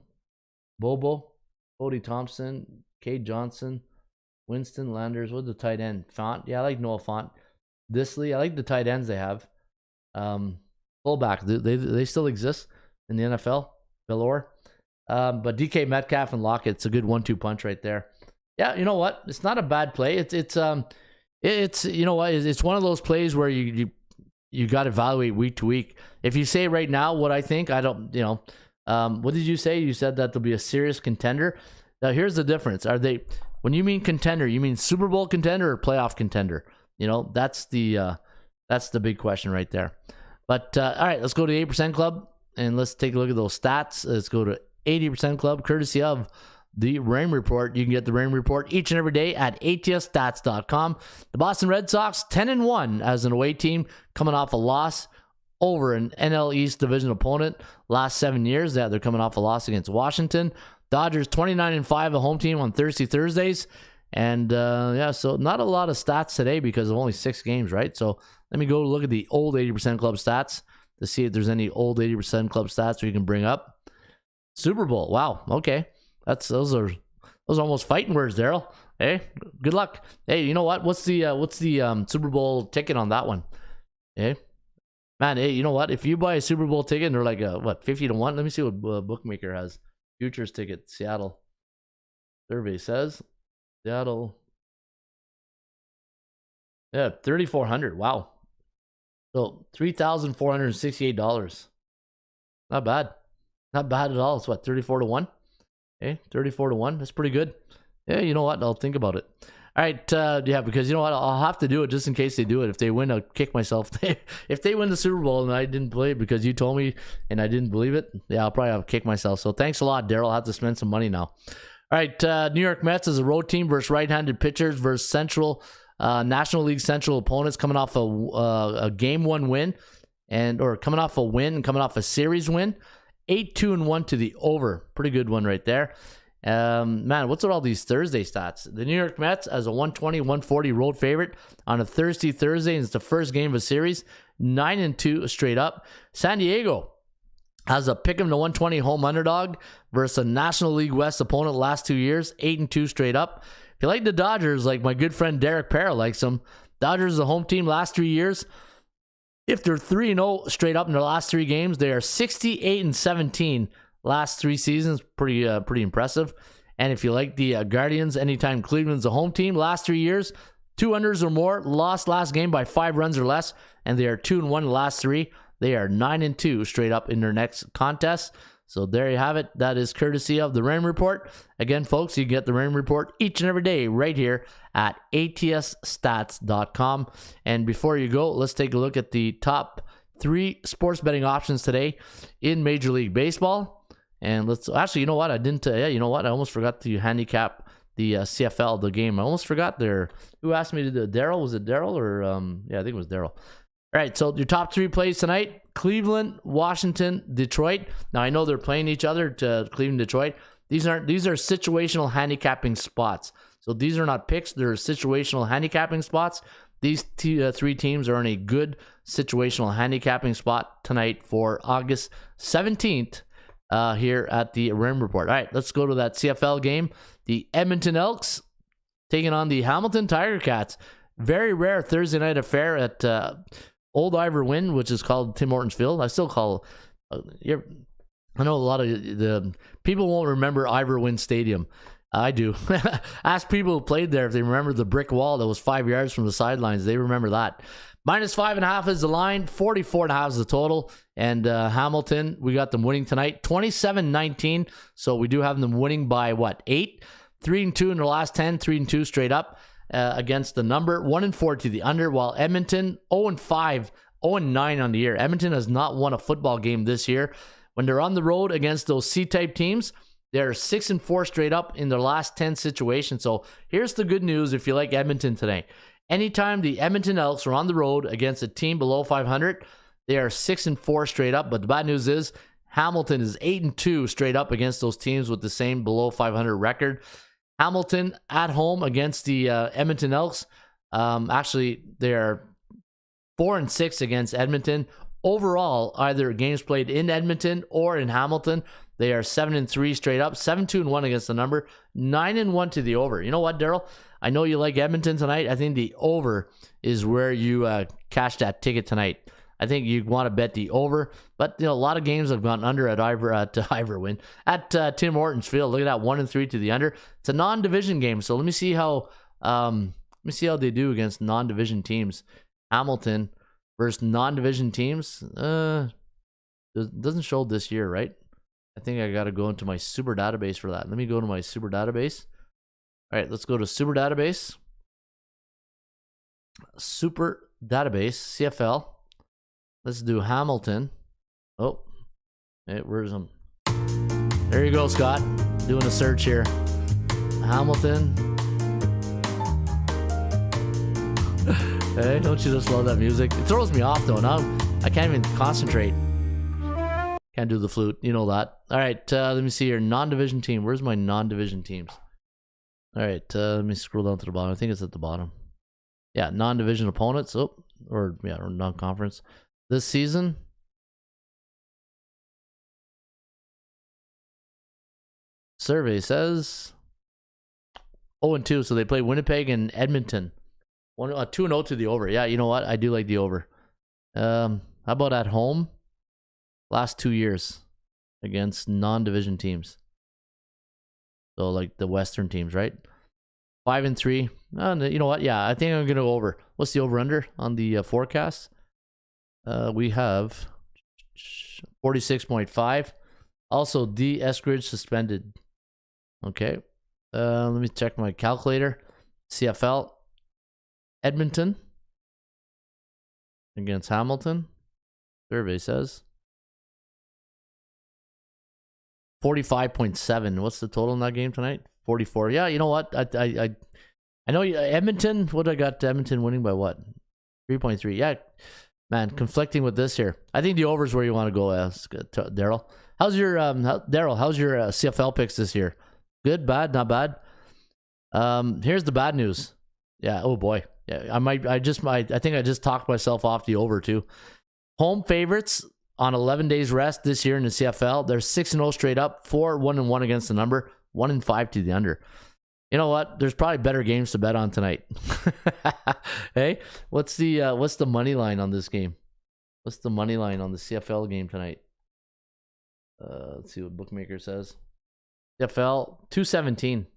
Bobo, Cody Thompson, Cade Johnson, Winston Landers. What's the tight end? Font? Yeah, I like Noah Font. Disley. I like the tight ends they have. Fullback. They still exist in the NFL. Galore. But DK Metcalf and Lockett, it's a good 1-2 punch right there. Yeah, you know what? It's not a bad play. It's you know what? It's one of those plays where you got to evaluate week to week. If you say right now what I think, I don't. What did you say? You said that they'll be a serious contender. Now here's the difference. Are they? When you mean contender, you mean Super Bowl contender or playoff contender? That's the big question right there. But all right, let's go to the 8% Club and let's take a look at those stats. Let's go to 80% Club, courtesy of the Rain Report. You can get the Rain Report each and every day at atsstats.com. The Boston Red Sox 10-1 as an away team, coming off a loss over an NL East division opponent last 7 years. They're coming off a loss against Washington. Dodgers 29-5, a home team on Thursdays. And so not a lot of stats today because of only 6 games, right? So let me go look at the old 80% Club stats to see if there's any old 80% Club stats we can bring up. Super Bowl. Wow. Okay. Those are almost fighting words, Daryl. Hey, good luck. Hey, you know what? What's the Super Bowl ticket on that one? Hey, man. Hey, you know what? If you buy a Super Bowl ticket and they're like 50-1. Let me see what bookmaker has. Futures ticket. Seattle. Survey says Seattle. Yeah, $3,400. Wow. So $3,468. Not bad. Not bad at all. It's what, 34-1? Okay, 34-1. That's pretty good. Yeah, you know what? I'll think about it. All right, yeah, because you know what? I'll have to do it just in case they do it. If they win, I'll kick myself. If they win the Super Bowl and I didn't play it because you told me and I didn't believe it, yeah, I'll probably have to kick myself. So thanks a lot, Daryl. I'll have to spend some money now. All right, New York Mets is a road team versus right-handed pitchers versus National League Central opponents coming off a Game 1 win or coming off a win and coming off a series win. 8-2-1 to the over. Pretty good one right there. Man, what's with all these Thursday stats? The New York Mets as a 120-140 road favorite on a Thursday, and it's the first game of a series. 9-2 straight up. San Diego has a pick 'em to 120 home underdog versus a National League West opponent last 2 years. 8-2 straight up. If you like the Dodgers, like my good friend Derek Parra likes them. Dodgers is a home team last 3 years. If they're 3-0 straight up in their last 3 games, they are 68-17 last 3 seasons. Pretty impressive. And if you like the Guardians, anytime Cleveland's a home team, last 3 years, 2 unders or more, lost last game by 5 runs or less, and they are 2-1 the last 3. They are 9-2 straight up in their next contest. So there you have it. That is courtesy of the Rain Report. Again, folks, you can get the Rain Report each and every day right here at atsstats.com. And before you go, let's take a look at the top 3 sports betting options today in Major League Baseball. And let's actually, you know what? I didn't. You know what? I almost forgot to handicap the CFL, the game. I almost forgot there. Who asked me to do Daryl? Was it Daryl or yeah, I think it was Daryl. All right, so your top 3 plays tonight: Cleveland, Washington, Detroit. Now I know they're playing each other, to Cleveland, Detroit. These are situational handicapping spots. So these are not picks; they're situational handicapping spots. These 3 teams are in a good situational handicapping spot tonight for August 17th here at the Rim Report. All right, let's go to that CFL game. The Edmonton Elks taking on the Hamilton Tiger Cats. Very rare Thursday night affair at Old Ivor Wynn, which is called Tim Hortons Field. I still call I know a lot of the people won't remember Ivor Wynn Stadium. I do. Ask people who played there if they remember the brick wall that was 5 yards from the sidelines. They remember that. -5.5 is the line. 44.5 is the total. And Hamilton, we got them winning tonight. 27-19. So we do have them winning by what? 8? 3-2 in their last 10. 3-2 straight up. Against the number, 1-4 to the under, while Edmonton 0-5, 0-9 on the year. Edmonton has not won a football game this year. When they're on the road against those C-type teams, they're 6-4 straight up in their last 10 situations. So here's the good news if you like Edmonton today. Anytime the Edmonton Elks are on the road against a team below 500, they are 6-4 straight up. But the bad news is Hamilton is 8-2 straight up against those teams with the same below 500 record. Hamilton at home against the Edmonton Elks. Actually, they're 4-6 against Edmonton. Overall, either games played in Edmonton or in Hamilton, they are 7-3 straight up. 7-2-1 against the number. 9-1 to the over. You know what, Daryl? I know you like Edmonton tonight. I think the over is where you cash that ticket tonight. I think you want to bet the over, but you know a lot of games have gone under at Ivor Wynn at Tim Hortons Field. Look at that, 1-3 to the under. It's a non-division game, so let me see how they do against non-division teams. Hamilton versus non-division teams. Doesn't show this year, right? I think I got to go into my super database for that. Let me go to my super database. All right, let's go to super database. Super database CFL. Let's do Hamilton. Oh, hey, where's him? There you go, Scott. Doing a search here. Hamilton. Hey, don't you just love that music? It throws me off, though. Now I can't even concentrate. Can't do the flute. You know that. All right, let me see here. Non-division team. Where's my non-division teams? All right, let me scroll down to the bottom. I think it's at the bottom. Yeah, non-division opponents. Oh, or non-conference. This season, survey says 0-2, so they play Winnipeg and Edmonton. 2-0 to the over. Yeah, you know what? I do like the over. How about at home? Last 2 years against non-division teams. So like the Western teams, right? 5-3. You know what? Yeah, I think I'm gonna go over. What's the over/under on the forecast? We have 46.5. Also, D. Eskridge suspended. Okay. Let me check my calculator. CFL. Edmonton against Hamilton. Survey says 45.7. What's the total in that game tonight? 44. Yeah, you know what? I know Edmonton. What I got? Edmonton winning by what? 3.3. Yeah. Man, conflicting with this here. I think the over is where you want to go, Daryl. How's your CFL picks this year? Good, bad, not bad. Here's the bad news. Yeah. Oh boy. Yeah. I think I just talked myself off the over too. Home favorites on 11 days rest this year in the CFL. They're 6-0 straight up, 4-1-1 against the number, 1-5 to the under. You know what? There's probably better games to bet on tonight. Hey, what's the money line on this game? What's the money line on the CFL game tonight? Let's see what bookmaker says. CFL 217.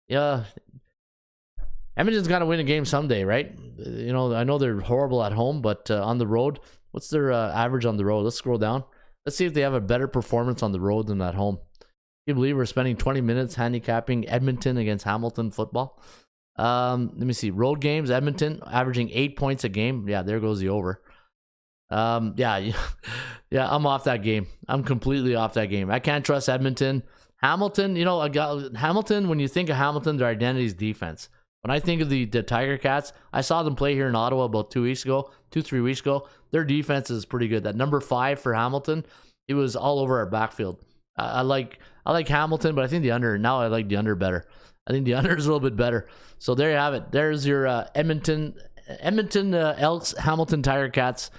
Yeah, Edmonton's got to win a game someday, right? You know, I know they're horrible at home, but on the road, what's their average on the road? Let's scroll down. Let's see if they have a better performance on the road than at home. Can you believe we're spending 20 minutes handicapping Edmonton against Hamilton football? Let me see. Road games, Edmonton averaging 8 points a game. Yeah, there goes the over. Yeah, I'm off that game. I'm completely off that game. I can't trust Edmonton. Hamilton, you know, Hamilton, when you think of Hamilton, their identity is defense. When I think of the Tiger Cats, I saw them play here in Ottawa about 3 weeks ago. Their defense is pretty good. That number 5 for Hamilton, it was all over our backfield. I like Hamilton, but I think the under. Now I like the under better. I think the under is a little bit better. So there you have it. There's your Edmonton Elks, Hamilton Tiger Cats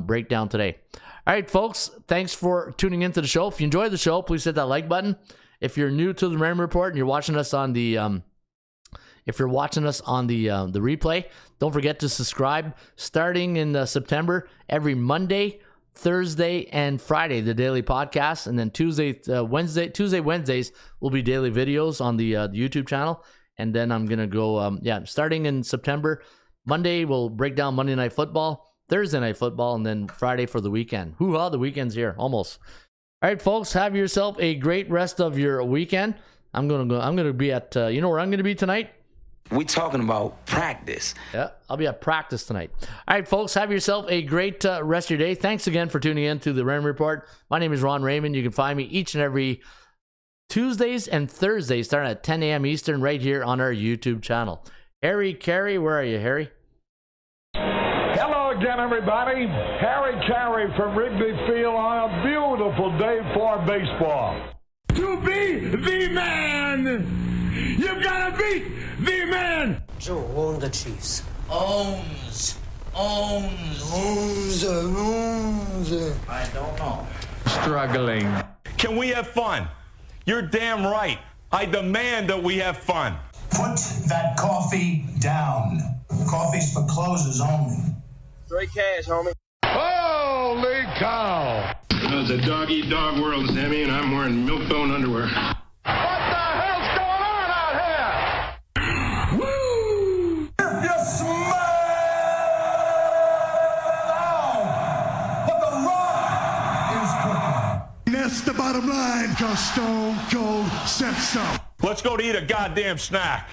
breakdown today. All right, folks, thanks for tuning into the show. If you enjoyed the show, please hit that like button. If you're new to the Raymond Report and you're watching us on the replay, don't forget to subscribe. Starting in September, every Monday, Thursday, and Friday, the daily podcast, and then Wednesdays will be daily videos on the YouTube channel. And then I'm gonna go, starting in September, Monday we'll break down Monday Night Football, Thursday Night Football, and then Friday for the weekend. Hoo-ha, the weekend's here, almost. All right, folks, have yourself a great rest of your weekend. I'm gonna be at, you know where I'm gonna be tonight? We talking about practice. Yeah, I'll be at practice tonight. All right, folks, have yourself a great rest of your day. Thanks again for tuning in to the Raymond Report. My name is Ron Raymond. You can find me each and every Tuesdays and Thursdays starting at 10 a.m. Eastern right here on our YouTube channel. Harry Carey, where are you, Harry? Hello again, everybody. Harry Carey from Wrigley Field on a beautiful day for baseball. To be the man, you gotta beat the man. Joe owned the Chiefs. Owns. Owns. I don't know. Struggling. Can we have fun? You're damn right. I demand that we have fun. Put that coffee down. Coffee's for closers only. Straight cash, homie. Holy cow. It's a dog-eat-dog world, Sammy, and I'm wearing milk-bone underwear. What the hell's going on out here? Woo! If you smell what the Rock is cooking. That's the bottom line, 'cause Stone Cold said so. Let's go to eat a goddamn snack.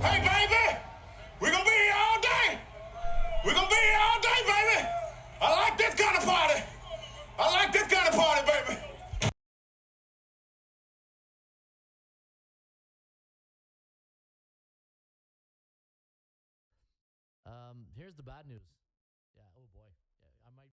Hey, baby! We're gonna be here all day! We're gonna be here all day, baby! I like this kind of party! I like this kind of party, baby! Here's the bad news. Yeah, oh boy. Yeah, I might